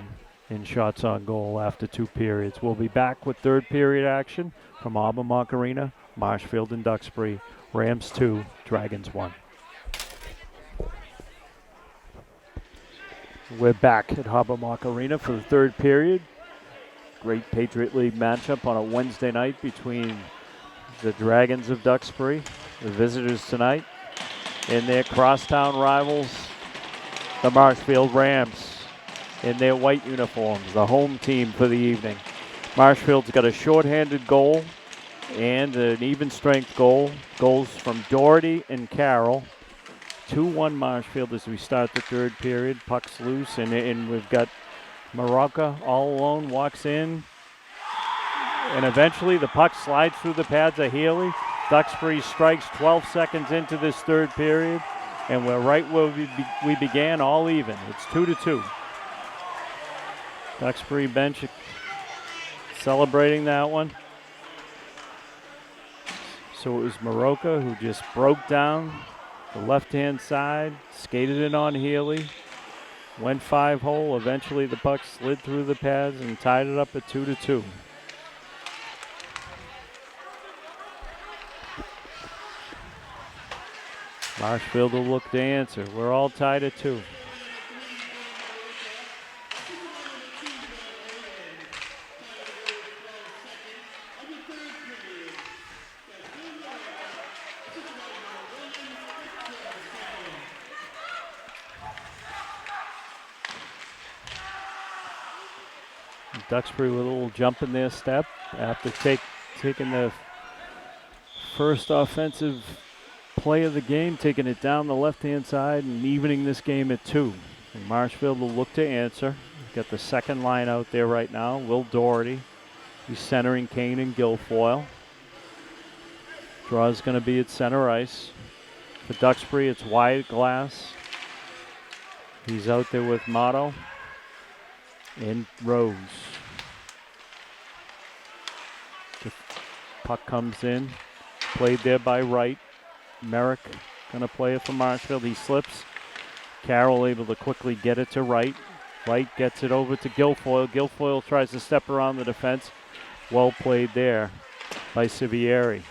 In shots on goal after 2 periods. We'll be back with third period action from Harbor Arena, Marshfield and Duxbury. Rams 2, Dragons 1. We're back at Harbor Arena for the third period. Great Patriot League matchup on a Wednesday night between the Dragons of Duxbury, the visitors tonight, and their crosstown rivals, the Marshfield Rams, in their white uniforms, the home team for the evening. Marshfield's got a shorthanded goal and an even strength goal. Goals from Doherty and Carroll. 2-1 Marshfield as we start the third period. Puck's loose, and we've got Moroka all alone, walks in, and eventually the puck slides through the pads of Healy. Duxbury strikes 12 seconds into this third period, and we're right where we began, all even. It's 2-2. Duxbury bench celebrating that one. So it was Moroka who just broke down the left-hand side, skated it on Healy, went 5-hole. Eventually the puck slid through the pads and tied it up at 2-2. Marshfield will look to answer. We're all tied at 2. Duxbury with a little jump in their step after taking the first offensive play of the game, taking it down the left-hand side and evening this game at 2. And Marshfield will look to answer. We've got the second line out there right now. Will Doherty. He's centering Kane and Guilfoyle. Draw's going to be at center ice. For Duxbury, it's wide glass. He's out there with Motto and Rose. The puck comes in, played there by Wright. Merrick going to play it for Marshfield. He slips. Carroll able to quickly get it to Wright. Wright gets it over to Guilfoyle. Guilfoyle tries to step around the defense. Well played there by Sivieri.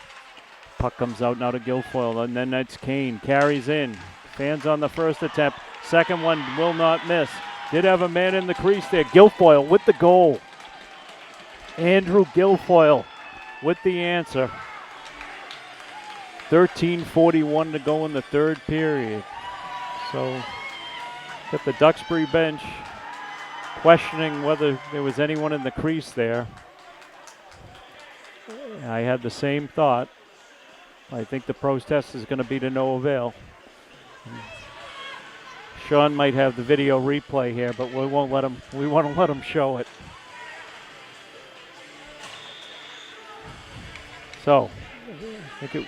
Puck comes out now to Guilfoyle, and then that's Kane. Carries in. Fans on the first attempt. Second one will not miss. Did have a man in the crease there. Guilfoyle with the goal. Andrew Guilfoyle with the answer. 13:41 to go in the third period. So, got the Duxbury bench questioning whether there was anyone in the crease there. I had the same thought. I think the protest is going to be to no avail. Sean might have the video replay here, but we won't let him. We want to let him show it. So, I think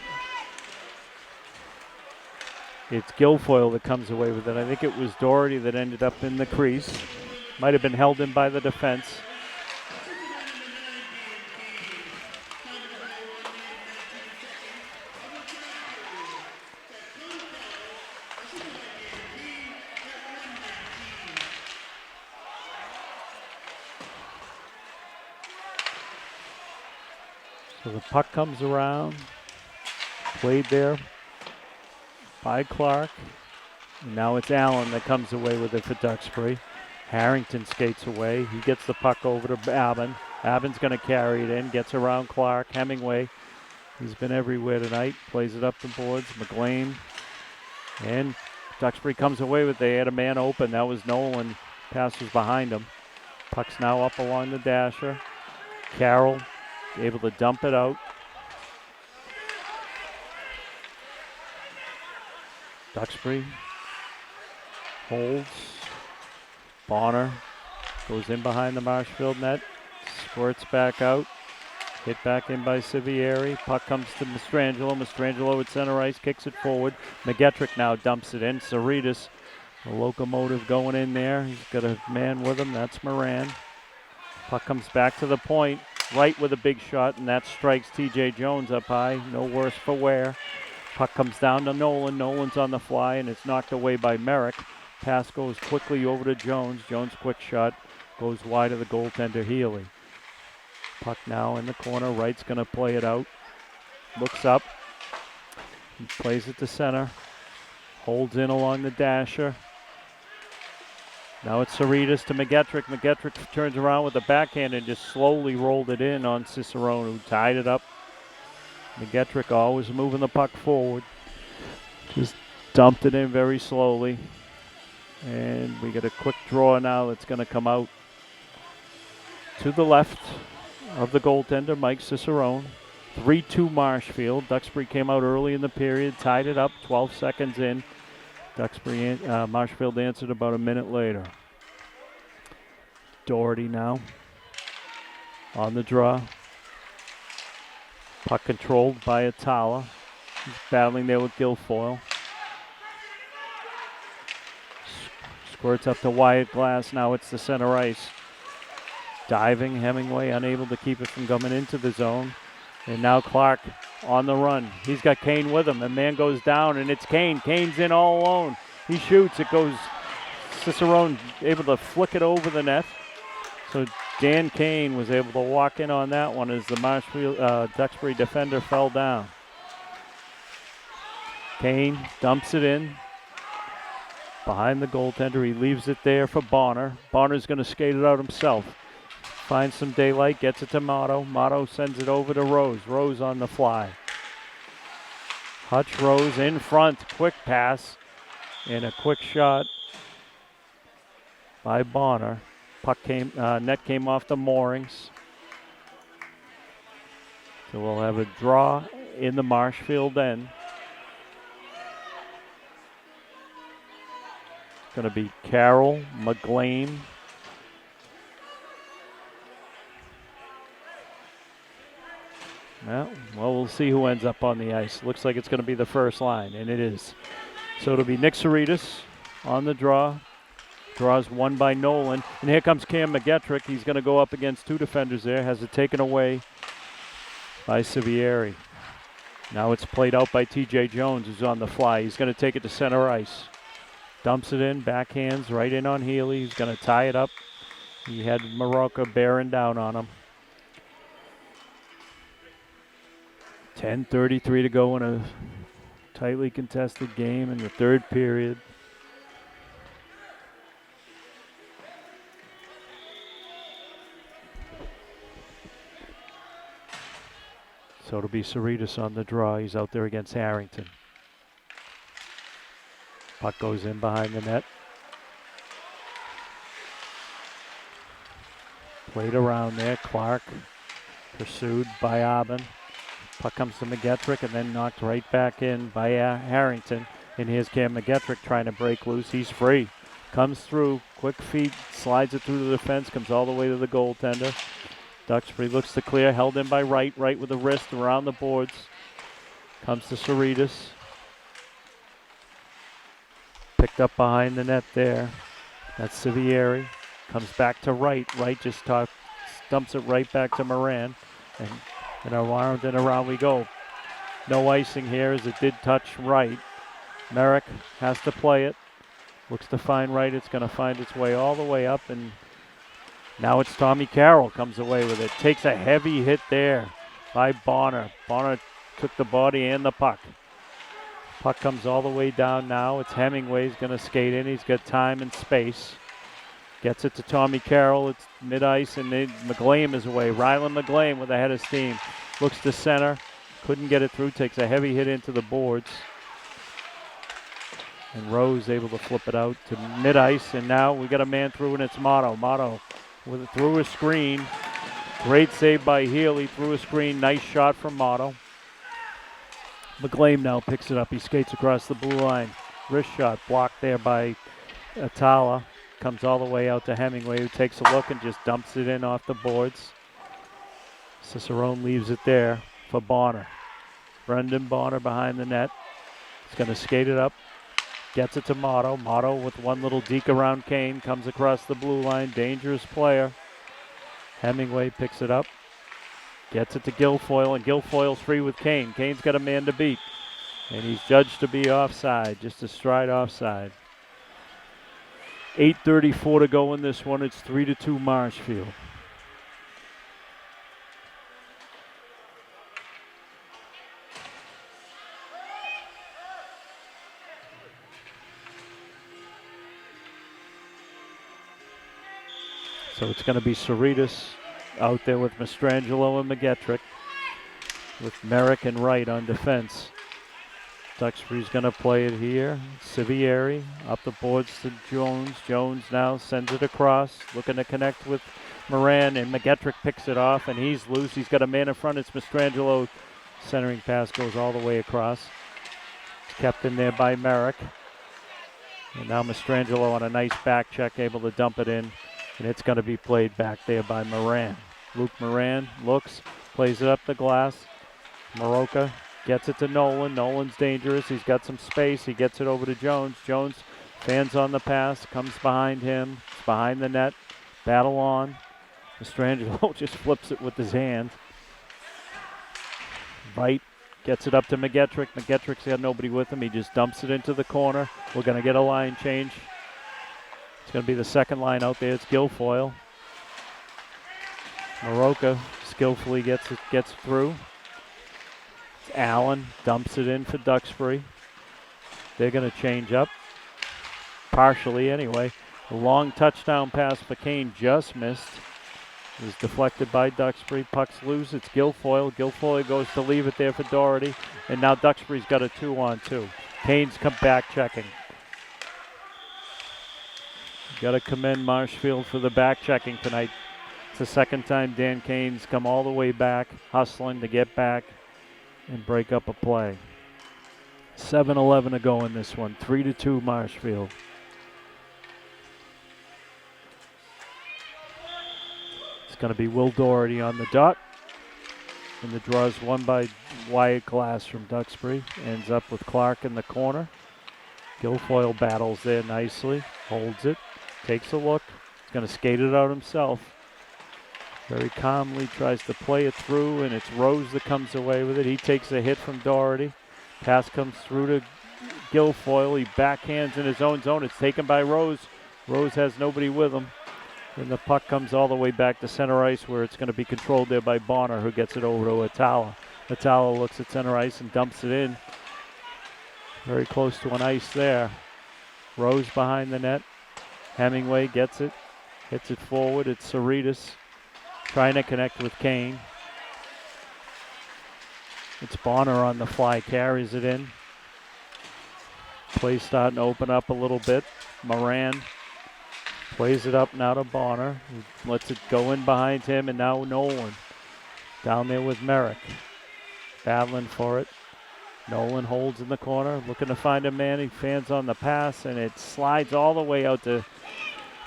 it's Guilfoyle that comes away with it. I think it was Doherty that ended up in the crease. Might have been held in by the defense. So the puck comes around, played there by Clark. And now it's Allen that comes away with it for Duxbury. Harrington skates away. He gets the puck over to Abbin. Abbin's going to carry it in, gets around Clark. Hemingway, he's been everywhere tonight, plays it up the boards. McLean, and Duxbury comes away with it. They had a man open. That was Nolan. Passes behind him. Puck's now up along the dasher. Carroll able to dump it out. Duxbury holds. Bonner goes in behind the Marshfield net. Squirts back out. Hit back in by Sivieri. Puck comes to Mastrangelo. Mastrangelo at center ice, kicks it forward. McGettrick now dumps it in. Saritas, a locomotive going in there. He's got a man with him. That's Moran. Puck comes back to the point. Right with a big shot, and that strikes TJ Jones up high. No worse for wear. Puck comes down to Nolan. Nolan's on the fly, and it's knocked away by Merrick. Pass goes quickly over to Jones. Jones' quick shot goes wide of the goaltender, Healy. Puck now in the corner. Wright's going to play it out. Looks up. He plays it to center. Holds in along the dasher. Now it's Saritas to McGettrick. McGettrick turns around with the backhand and just slowly rolled it in on Cicerone, who tied it up. McGettrick always moving the puck forward. Just dumped it in very slowly. And we get a quick draw now that's going to come out to the left of the goaltender, Mike Cicerone. 3-2 Marshfield. Duxbury came out early in the period, tied it up 12 seconds in. Marshfield answered about a minute later. Doherty now on the draw. Puck controlled by Atala. He's battling there with Guilfoyle. Squirts up to Wyatt Glass. Now it's the center ice. Diving, Hemingway unable to keep it from coming into the zone. And now Clark on the run. He's got Kane with him. The man goes down, and it's Kane. Kane's in all alone. He shoots. It goes Cicerone able to flick it over the net. So Dan Kane was able to walk in on that one as the Marshfield Duxbury defender fell down. Kane dumps it in behind the goaltender. He leaves it there for Bonner. Bonner's going to skate it out himself. Finds some daylight, gets it to Motto. Motto sends it over to Rose. Rose on the fly. Hutch Rose in front. Quick pass and a quick shot by Bonner. Net came off the moorings. So we'll have a draw in the Marshfield end. It's going to be Carroll, McLean, well, we'll see who ends up on the ice. Looks like it's going to be the first line, and it is. So it'll be Nick Saritas on the draw. Draws one by Nolan. And here comes Cam McGettrick. He's going to go up against two defenders there. Has it taken away by Sivieri. Now it's played out by TJ Jones, who's on the fly. He's going to take it to center ice. Dumps it in, backhands right in on Healy. He's going to tie it up. He had Morocco bearing down on him. 10:33 to go in a tightly contested game in the third period. So it'll be Saritas on the draw. He's out there against Harrington. Puck goes in behind the net. Played around there. Clark pursued by Aben. Puck comes to McGettrick and then knocked right back in by Harrington. And here's Cam McGettrick trying to break loose. He's free. Comes through. Quick feet. Slides it through the defense. Comes all the way to the goaltender. Duxbury looks to clear, held in by Wright. Wright with the wrist around the boards. Comes to Cerritos. Picked up behind the net there. That's Sivieri. Comes back to Wright. Wright just dumps it right back to Moran. And around and around we go. No icing here as it did touch Wright. Merrick has to play it. Looks to find Wright. It's going to find its way all the way up. And now it's Tommy Carroll comes away with it. Takes a heavy hit there by Bonner. Bonner took the body and the puck. Puck comes all the way down now. It's Hemingway's going to skate in. He's got time and space. Gets it to Tommy Carroll. It's mid-ice, and McGlame is away. Rylan McGlame with a head of steam. Looks to center. Couldn't get it through. Takes a heavy hit into the boards. And Rose able to flip it out to mid-ice, and now we got a man through, and it's Motto. Motto with it through a screen. Great save by Healy. Through a screen. Nice shot from Motto. McGlame now picks it up. He skates across the blue line. Wrist shot blocked there by Atala. Comes all the way out to Hemingway, who takes a look and just dumps it in off the boards. Cicerone leaves it there for Bonner. Brendan Bonner behind the net. He's going to skate it up. Gets it to Motto. Motto with one little deke around Kane. Comes across the blue line. Dangerous player. Hemingway picks it up. Gets it to Guilfoyle, and Guilfoyle's free with Kane. Kane's got a man to beat. And he's judged to be offside, just a stride offside. 8:34 to go in this one. It's 3-2 Marshfield. So it's going to be Cerritos out there with Mastrangelo and McGettrick, with Merrick and Wright on defense. Duxbury's going to play it here. Sivieri up the boards to Jones. Jones now sends it across, looking to connect with Moran, and McGettrick picks it off, and he's loose. He's got a man in front. It's Mastrangelo. Centering pass goes all the way across. It's kept in there by Merrick. And now Mastrangelo on a nice back check, able to dump it in, and it's going to be played back there by Moran. Luke Moran looks, plays it up the glass. Maroka gets it to Nolan. Nolan's dangerous. He's got some space. He gets it over to Jones. Jones fans on the pass, comes behind him. It's behind the net. Battle on. Mastrangelo just flips it with his hand. Wright gets it up to McGettrick. McGettrick's got nobody with him. He just dumps it into the corner. We're going to get a line change. It's going to be the second line out there. It's Guilfoyle. Maroka skillfully gets through. It's Allen, dumps it in for Duxbury. They're going to change up, partially anyway. A long touchdown pass for Kane just missed. It was deflected by Duxbury. Puck's loose. It's Guilfoyle. Guilfoyle goes to leave it there for Doherty. And now Duxbury's got a 2-on-2. Kane's come back checking. Got to commend Marshfield for the back checking tonight. It's the second time Dan Kane's come all the way back, hustling to get back and break up a play. 7:11 to go in this one. 3-2 Marshfield. It's going to be Will Doherty on the dot. And the draw is won by Wyatt Glass from Duxbury. Ends up with Clark in the corner. Guilfoyle battles there nicely. Holds it. Takes a look. He's going to skate it out himself. Very calmly tries to play it through, and it's Rose that comes away with it. He takes a hit from Doherty. Pass comes through to Guilfoyle. He backhands in his own zone. It's taken by Rose. Rose has nobody with him. And the puck comes all the way back to center ice, where it's going to be controlled there by Bonner, who gets it over to Atala. Atala looks at center ice and dumps it in. Very close to an ice there. Rose behind the net. Hemingway gets it. Hits it forward. It's Cerritos trying to connect with Kane. It's Bonner on the fly. Carries it in. Play's starting to open up a little bit. Moran plays it up now to Bonner. He lets it go in behind him, and now Nolan down there with Merrick. Battling for it. Nolan holds in the corner, looking to find a man. He fans on the pass, and it slides all the way out to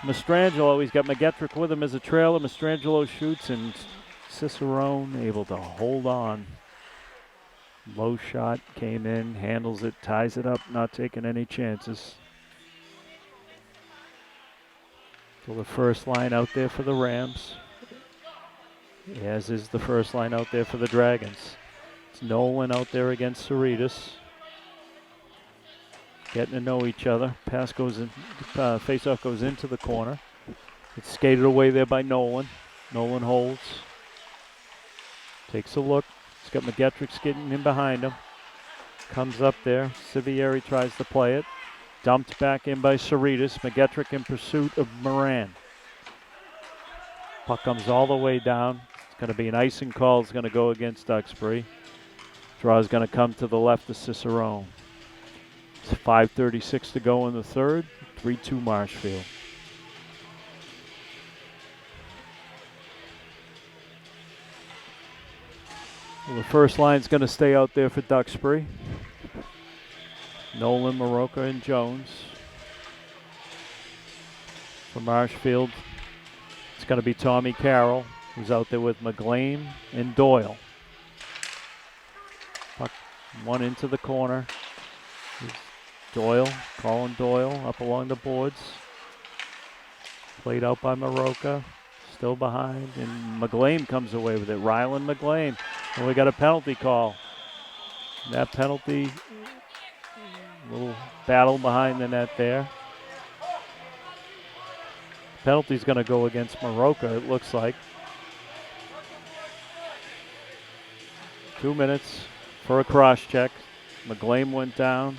Mastrangelo. He's got McGettrick with him as a trailer. Mastrangelo shoots, and Cicerone able to hold on. Low shot came in, handles it, ties it up, not taking any chances. So the first line out there for the Rams, as is the first line out there for the Dragons. It's Nolan out there against Cerritos. Getting to know each other. Pass goes in, face-off goes into the corner. It's skated away there by Nolan. Nolan holds. Takes a look. He's got McGettrick skidding in behind him. Comes up there. Sivieri tries to play it. Dumped back in by Cerritos. McGettrick in pursuit of Moran. Puck comes all the way down. It's going to be an icing call. It's going to go against Duxbury. Draw is going to come to the left of Cicerone. It's 5:36 to go in the third. 3-2 Marshfield. Well, the first line's going to stay out there for Duxbury. Nolan, Maroka, and Jones. For Marshfield, it's going to be Tommy Carroll, who's out there with McGlame and Doyle. Puck one into the corner. Doyle, Colin Doyle, up along the boards. Played out by Maroka, still behind, and McGlame comes away with it. Rylan McGlame. And we got a penalty call. That penalty, little battle behind the net there. Penalty's going to go against Maroka, it looks like. 2 minutes for a cross check. McGlame went down.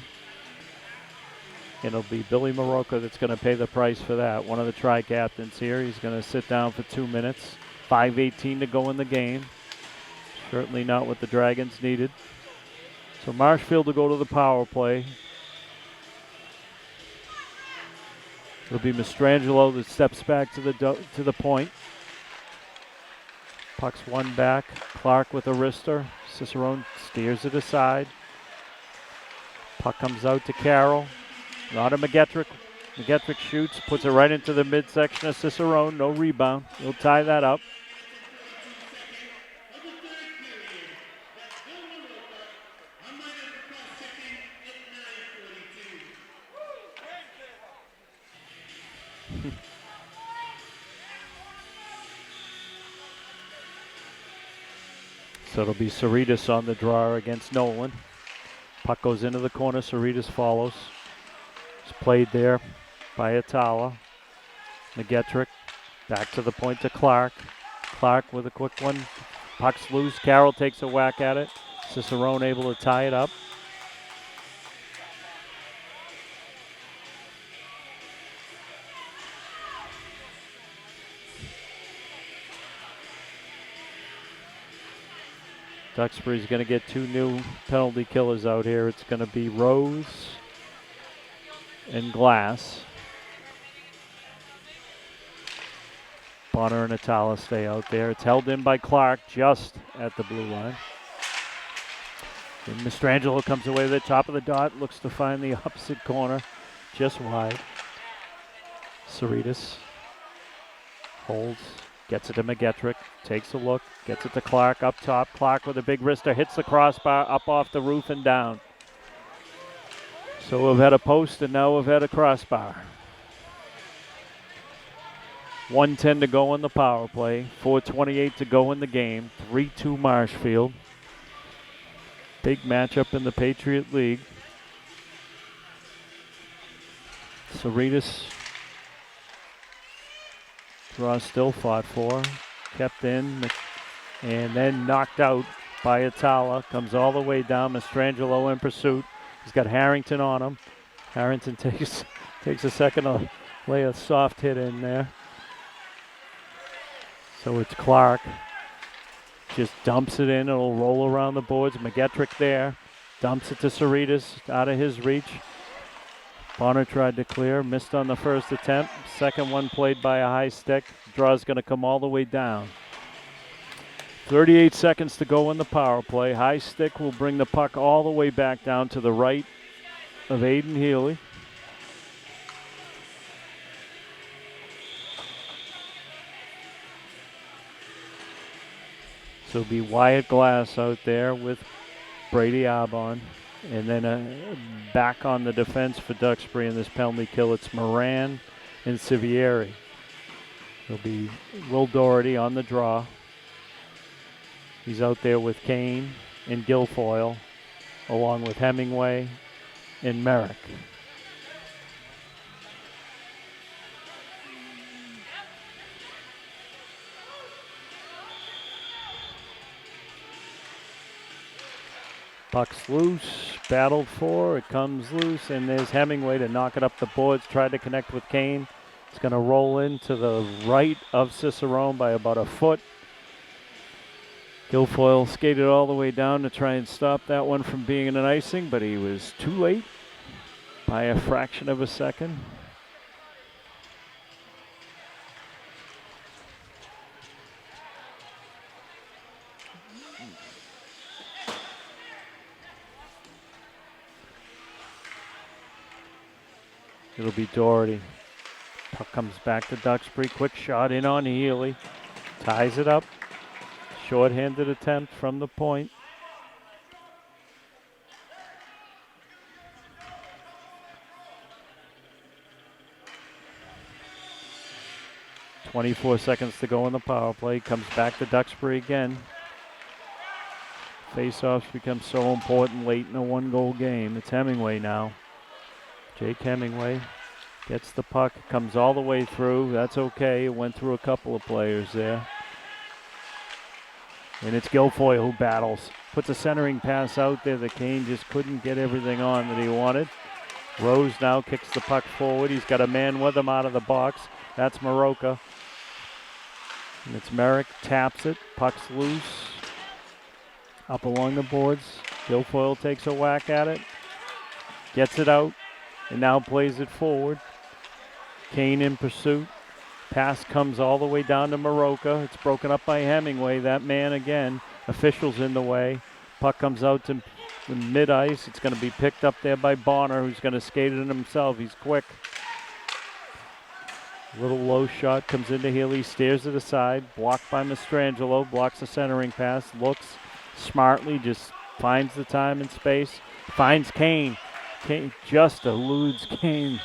And it'll be Billy Maroka that's going to pay the price for that. One of the tri-captains here. He's going to sit down for 2 minutes. 5:18 to go in the game. Certainly not what the Dragons needed. So Marshfield will go to the power play. It'll be Mastrangelo that steps back to the point. Puck's one back. Clark with a wrister. Cicerone steers it aside. Puck comes out to Carroll. Not a McGettrick. McGettrick shoots, puts it right into the midsection of Cicerone. No rebound. He'll tie that up. So it'll be Cerritos on the draw against Nolan. Puck goes into the corner. Cerritos follows. It's played there by Atala. McGettrick back to the point to Clark. Clark with a quick one. Puck's loose. Carroll takes a whack at it. Cicerone able to tie it up. Duxbury's going to get two new penalty killers out here. It's going to be Rose and Glass. Bonner and Atala stay out there. It's held in by Clark just at the blue line. And Mastrangelo comes away to the top of the dot, looks to find the opposite corner, just wide. Cerritos holds, gets it to McGettrick, takes a look, gets it to Clark up top. Clark with a big wrister, hits the crossbar up off the roof and down. So we've had a post and now we've had a crossbar. 1:10 to go in the power play, 4:28 to go in the game, 3-2 Marshfield. Big matchup in the Patriot League. Cerritos draw still fought for, kept in, and then knocked out by Atala. Comes all the way down. Mastrangelo in pursuit. He's got Harrington on him. Harrington takes a second to lay a soft hit in there. So it's Clark. Just dumps it in. It'll roll around the boards. McGettrick there. Dumps it to Cerritos. Out of his reach. Bonner tried to clear. Missed on the first attempt. Second one played by a high stick. Draw's going to come all the way down. 38 seconds to go in the power play. High stick will bring the puck all the way back down to the right of Aiden Healy. So it'll be Wyatt Glass out there with Brady Arbon. And then back on the defense for Duxbury in this penalty kill, it's Moran and Sivieri. It'll be Will Doherty on the draw. He's out there with Kane and Guilfoyle, along with Hemingway and Merrick. Puck's loose, battled for, it comes loose, and there's Hemingway to knock it up the boards, tried to connect with Kane. It's going to roll into the right of Cicerone by about a foot. Guilfoyle skated all the way down to try and stop that one from being an icing, but he was too late by a fraction of a second. It'll be Doherty. Puck comes back to Duxbury. Quick shot in on Healy. Ties it up. Short-handed attempt from the point. .24 seconds to go in the power play. Comes back to Duxbury again. Face-offs become so important late in a one-goal game. It's Hemingway now. Jake Hemingway gets the puck, comes all the way through. That's okay. It went through a couple of players there. And it's Guilfoyle who battles. Puts a centering pass out there that Kane just couldn't get everything on that he wanted. Rose now kicks the puck forward. He's got a man with him out of the box. That's Maroka. And it's Merrick, taps it. Puck's loose. Up along the boards. Guilfoyle takes a whack at it. Gets it out. And now plays it forward. Kane in pursuit. Pass comes all the way down to Maroka. It's broken up by Hemingway. That man again. Officials in the way. Puck comes out to mid-ice. It's going to be picked up there by Bonner, who's going to skate it in himself. He's quick. Little low shot comes into Healy. Steers it aside. Blocked by Mastrangelo. Blocks the centering pass. Looks smartly. Just finds the time and space. Finds Kane. Kane just eludes Kane.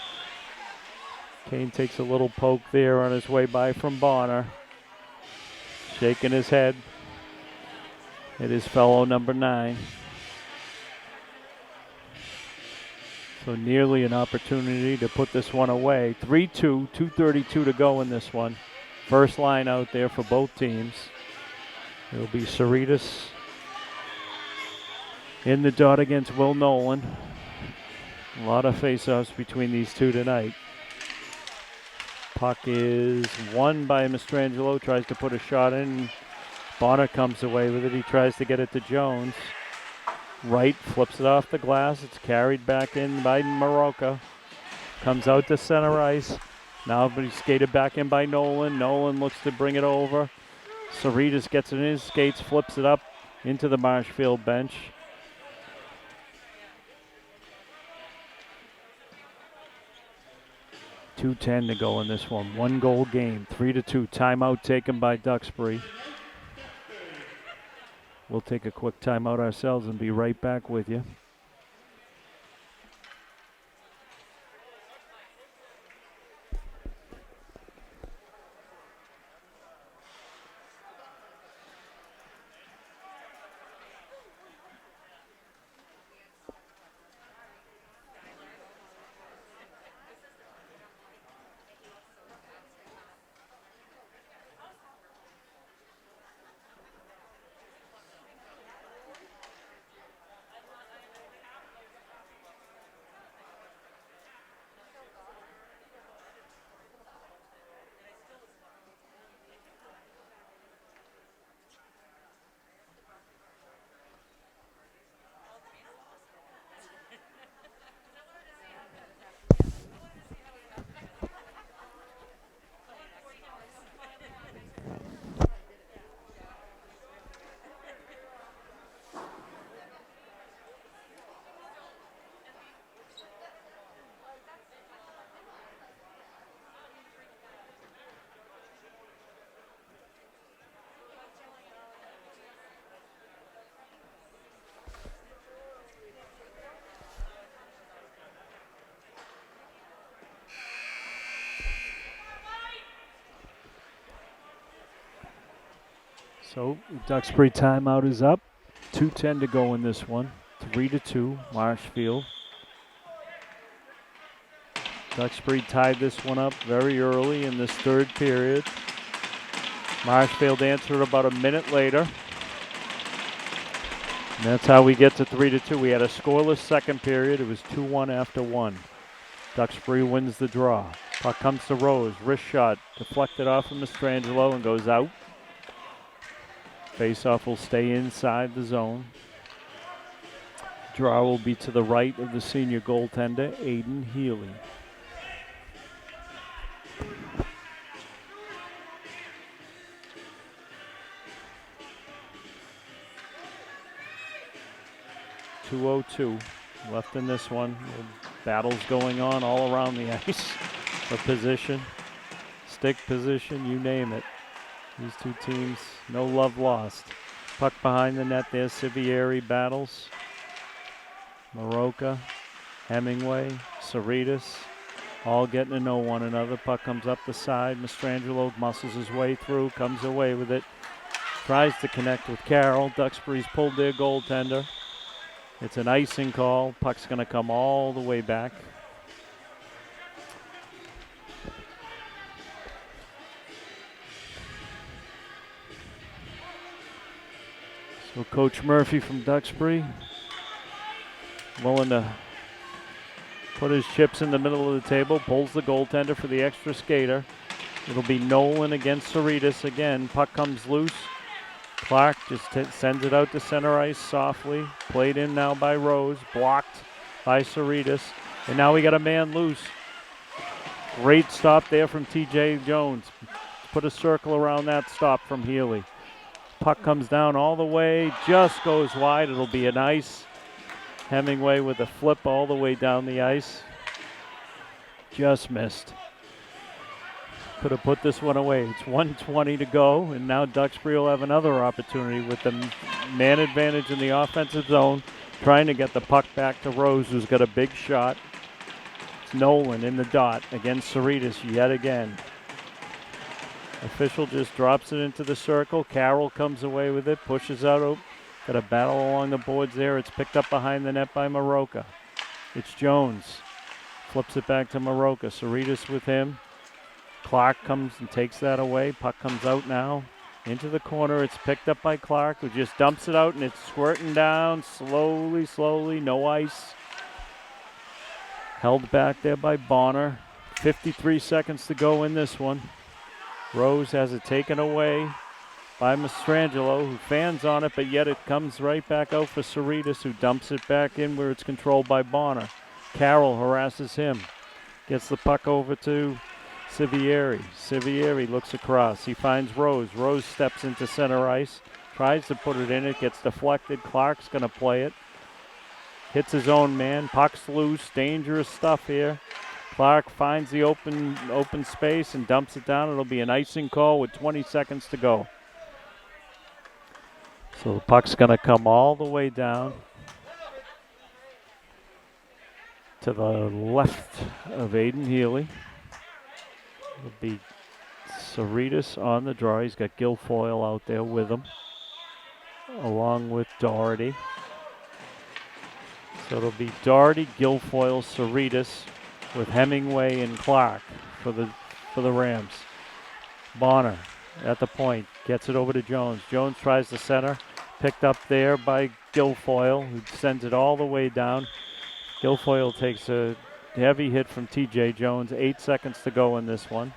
Kane takes a little poke there on his way by from Bonner. Shaking his head at his fellow number 9. So nearly an opportunity to put this one away. 3-2, 2:32 to go in this one. First line out there for both teams. It'll be Cerritos in the dot against Will Nolan. A lot of face-offs between these two tonight. Puck is won by Mastrangelo, tries to put a shot in. Bonner comes away with it. He tries to get it to Jones. Right, flips it off the glass. It's carried back in by Maroka. Comes out to center ice. Now he's skated back in by Nolan. Nolan looks to bring it over. Cerritos gets it in his skates, flips it up into the Marshfield bench. .210 to go in this one. One goal game, 3-2. Timeout taken by Duxbury. We'll take a quick timeout ourselves and be right back with you. So Duxbury timeout is up. 2:10 to go in this one. 3-2, Marshfield. Duxbury tied this one up very early in this third period. Marshfield answered about a minute later. And that's how we get to 3-2. We had a scoreless second period. It was 2-1 after 1. Duxbury wins the draw. Puck comes to Rose. Wrist shot deflected off of Mastrangelo and goes out. Faceoff will stay inside the zone. Draw will be to the right of the senior goaltender, Aiden Healy. .202 left in this one. Battles going on all around the ice for position, stick position, you name it. These two teams, no love lost. Puck behind the net there, Sivieri battles. Maroka, Hemingway, Cerritos, all getting to know one another. Puck comes up the side. Mastrangelo muscles his way through, comes away with it. Tries to connect with Carroll. Duxbury's pulled their goaltender. It's an icing call. Puck's going to come all the way back. So Coach Murphy from Duxbury willing to put his chips in the middle of the table, pulls the goaltender for the extra skater. It'll be Nolan against Cerritos again. Puck comes loose. Clark just sends it out to center ice softly. Played in now by Rose. Blocked by Cerritos. And now we got a man loose. Great stop there from TJ Jones. Put a circle around that stop from Healy. Puck comes down all the way. Just goes wide. It'll be an ice. Hemingway with a flip all the way down the ice. Just missed. Could have put this one away. It's 1:20 to go, and now Duxbury will have another opportunity with the man advantage in the offensive zone, trying to get the puck back to Rose, who's got a big shot. It's Nolan in the dot against Cerritos yet again. Official just drops it into the circle. Carroll comes away with it, pushes out. Got a battle along the boards there. It's picked up behind the net by Maroka. It's Jones. Flips it back to Maroka. Cerritos with him. Clark comes and takes that away. Puck comes out now into the corner. It's picked up by Clark, who just dumps it out, and it's squirting down slowly, no ice. Held back there by Bonner. 53 seconds to go in this one. Rose has it taken away by Mastrangelo, who fans on it, but yet it comes right back out for Cerritos, who dumps it back in where it's controlled by Bonner. Carroll harasses him. Gets the puck over to Sivieri. Sivieri looks across. He finds Rose. Rose steps into center ice. Tries to put it in. It gets deflected. Clark's going to play it. Hits his own man. Puck's loose. Dangerous stuff here. Clark finds the open space and dumps it down. It'll be an icing call with 20 seconds to go. So the puck's going to come all the way down to the left of Aiden Healy. It'll be Cerritos on the draw. He's got Guilfoyle out there with him, along with Doherty. So it'll be Doherty, Guilfoyle, Cerritos, with Hemingway and Clark for the Rams. Bonner at the point, gets it over to Jones. Jones tries to center, picked up there by Guilfoyle, who sends it all the way down. Guilfoyle takes a heavy hit from TJ Jones. 8 seconds to go in this one.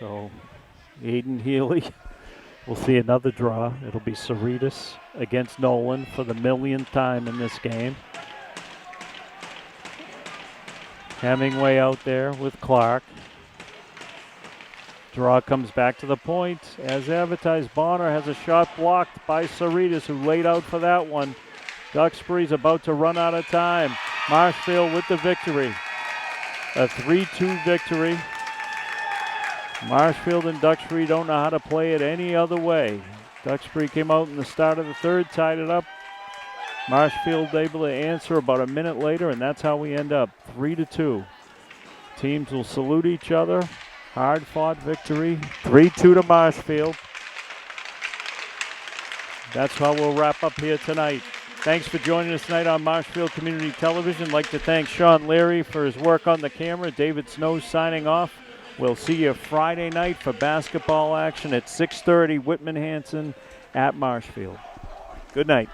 So Aiden Healy will see another draw. It'll be Cerritos against Nolan for the millionth time in this game. Hemingway out there with Clark. Draw comes back to the point. As advertised, Bonner has a shot blocked by Cerritos, who laid out for that one. Duxbury's about to run out of time. Marshfield with the victory. A 3-2 victory. Marshfield and Duxbury don't know how to play it any other way. Duxbury came out in the start of the third, tied it up. Marshfield able to answer about a minute later, and that's how we end up 3-2. Teams will salute each other. Hard-fought victory, 3-2 to Marshfield. That's how we'll wrap up here tonight. Thanks for joining us tonight on Marshfield Community Television. I'd like to thank Sean Leary for his work on the camera. David Snow signing off. We'll see you Friday night for basketball action at 6:30, Whitman Hanson at Marshfield. Good night.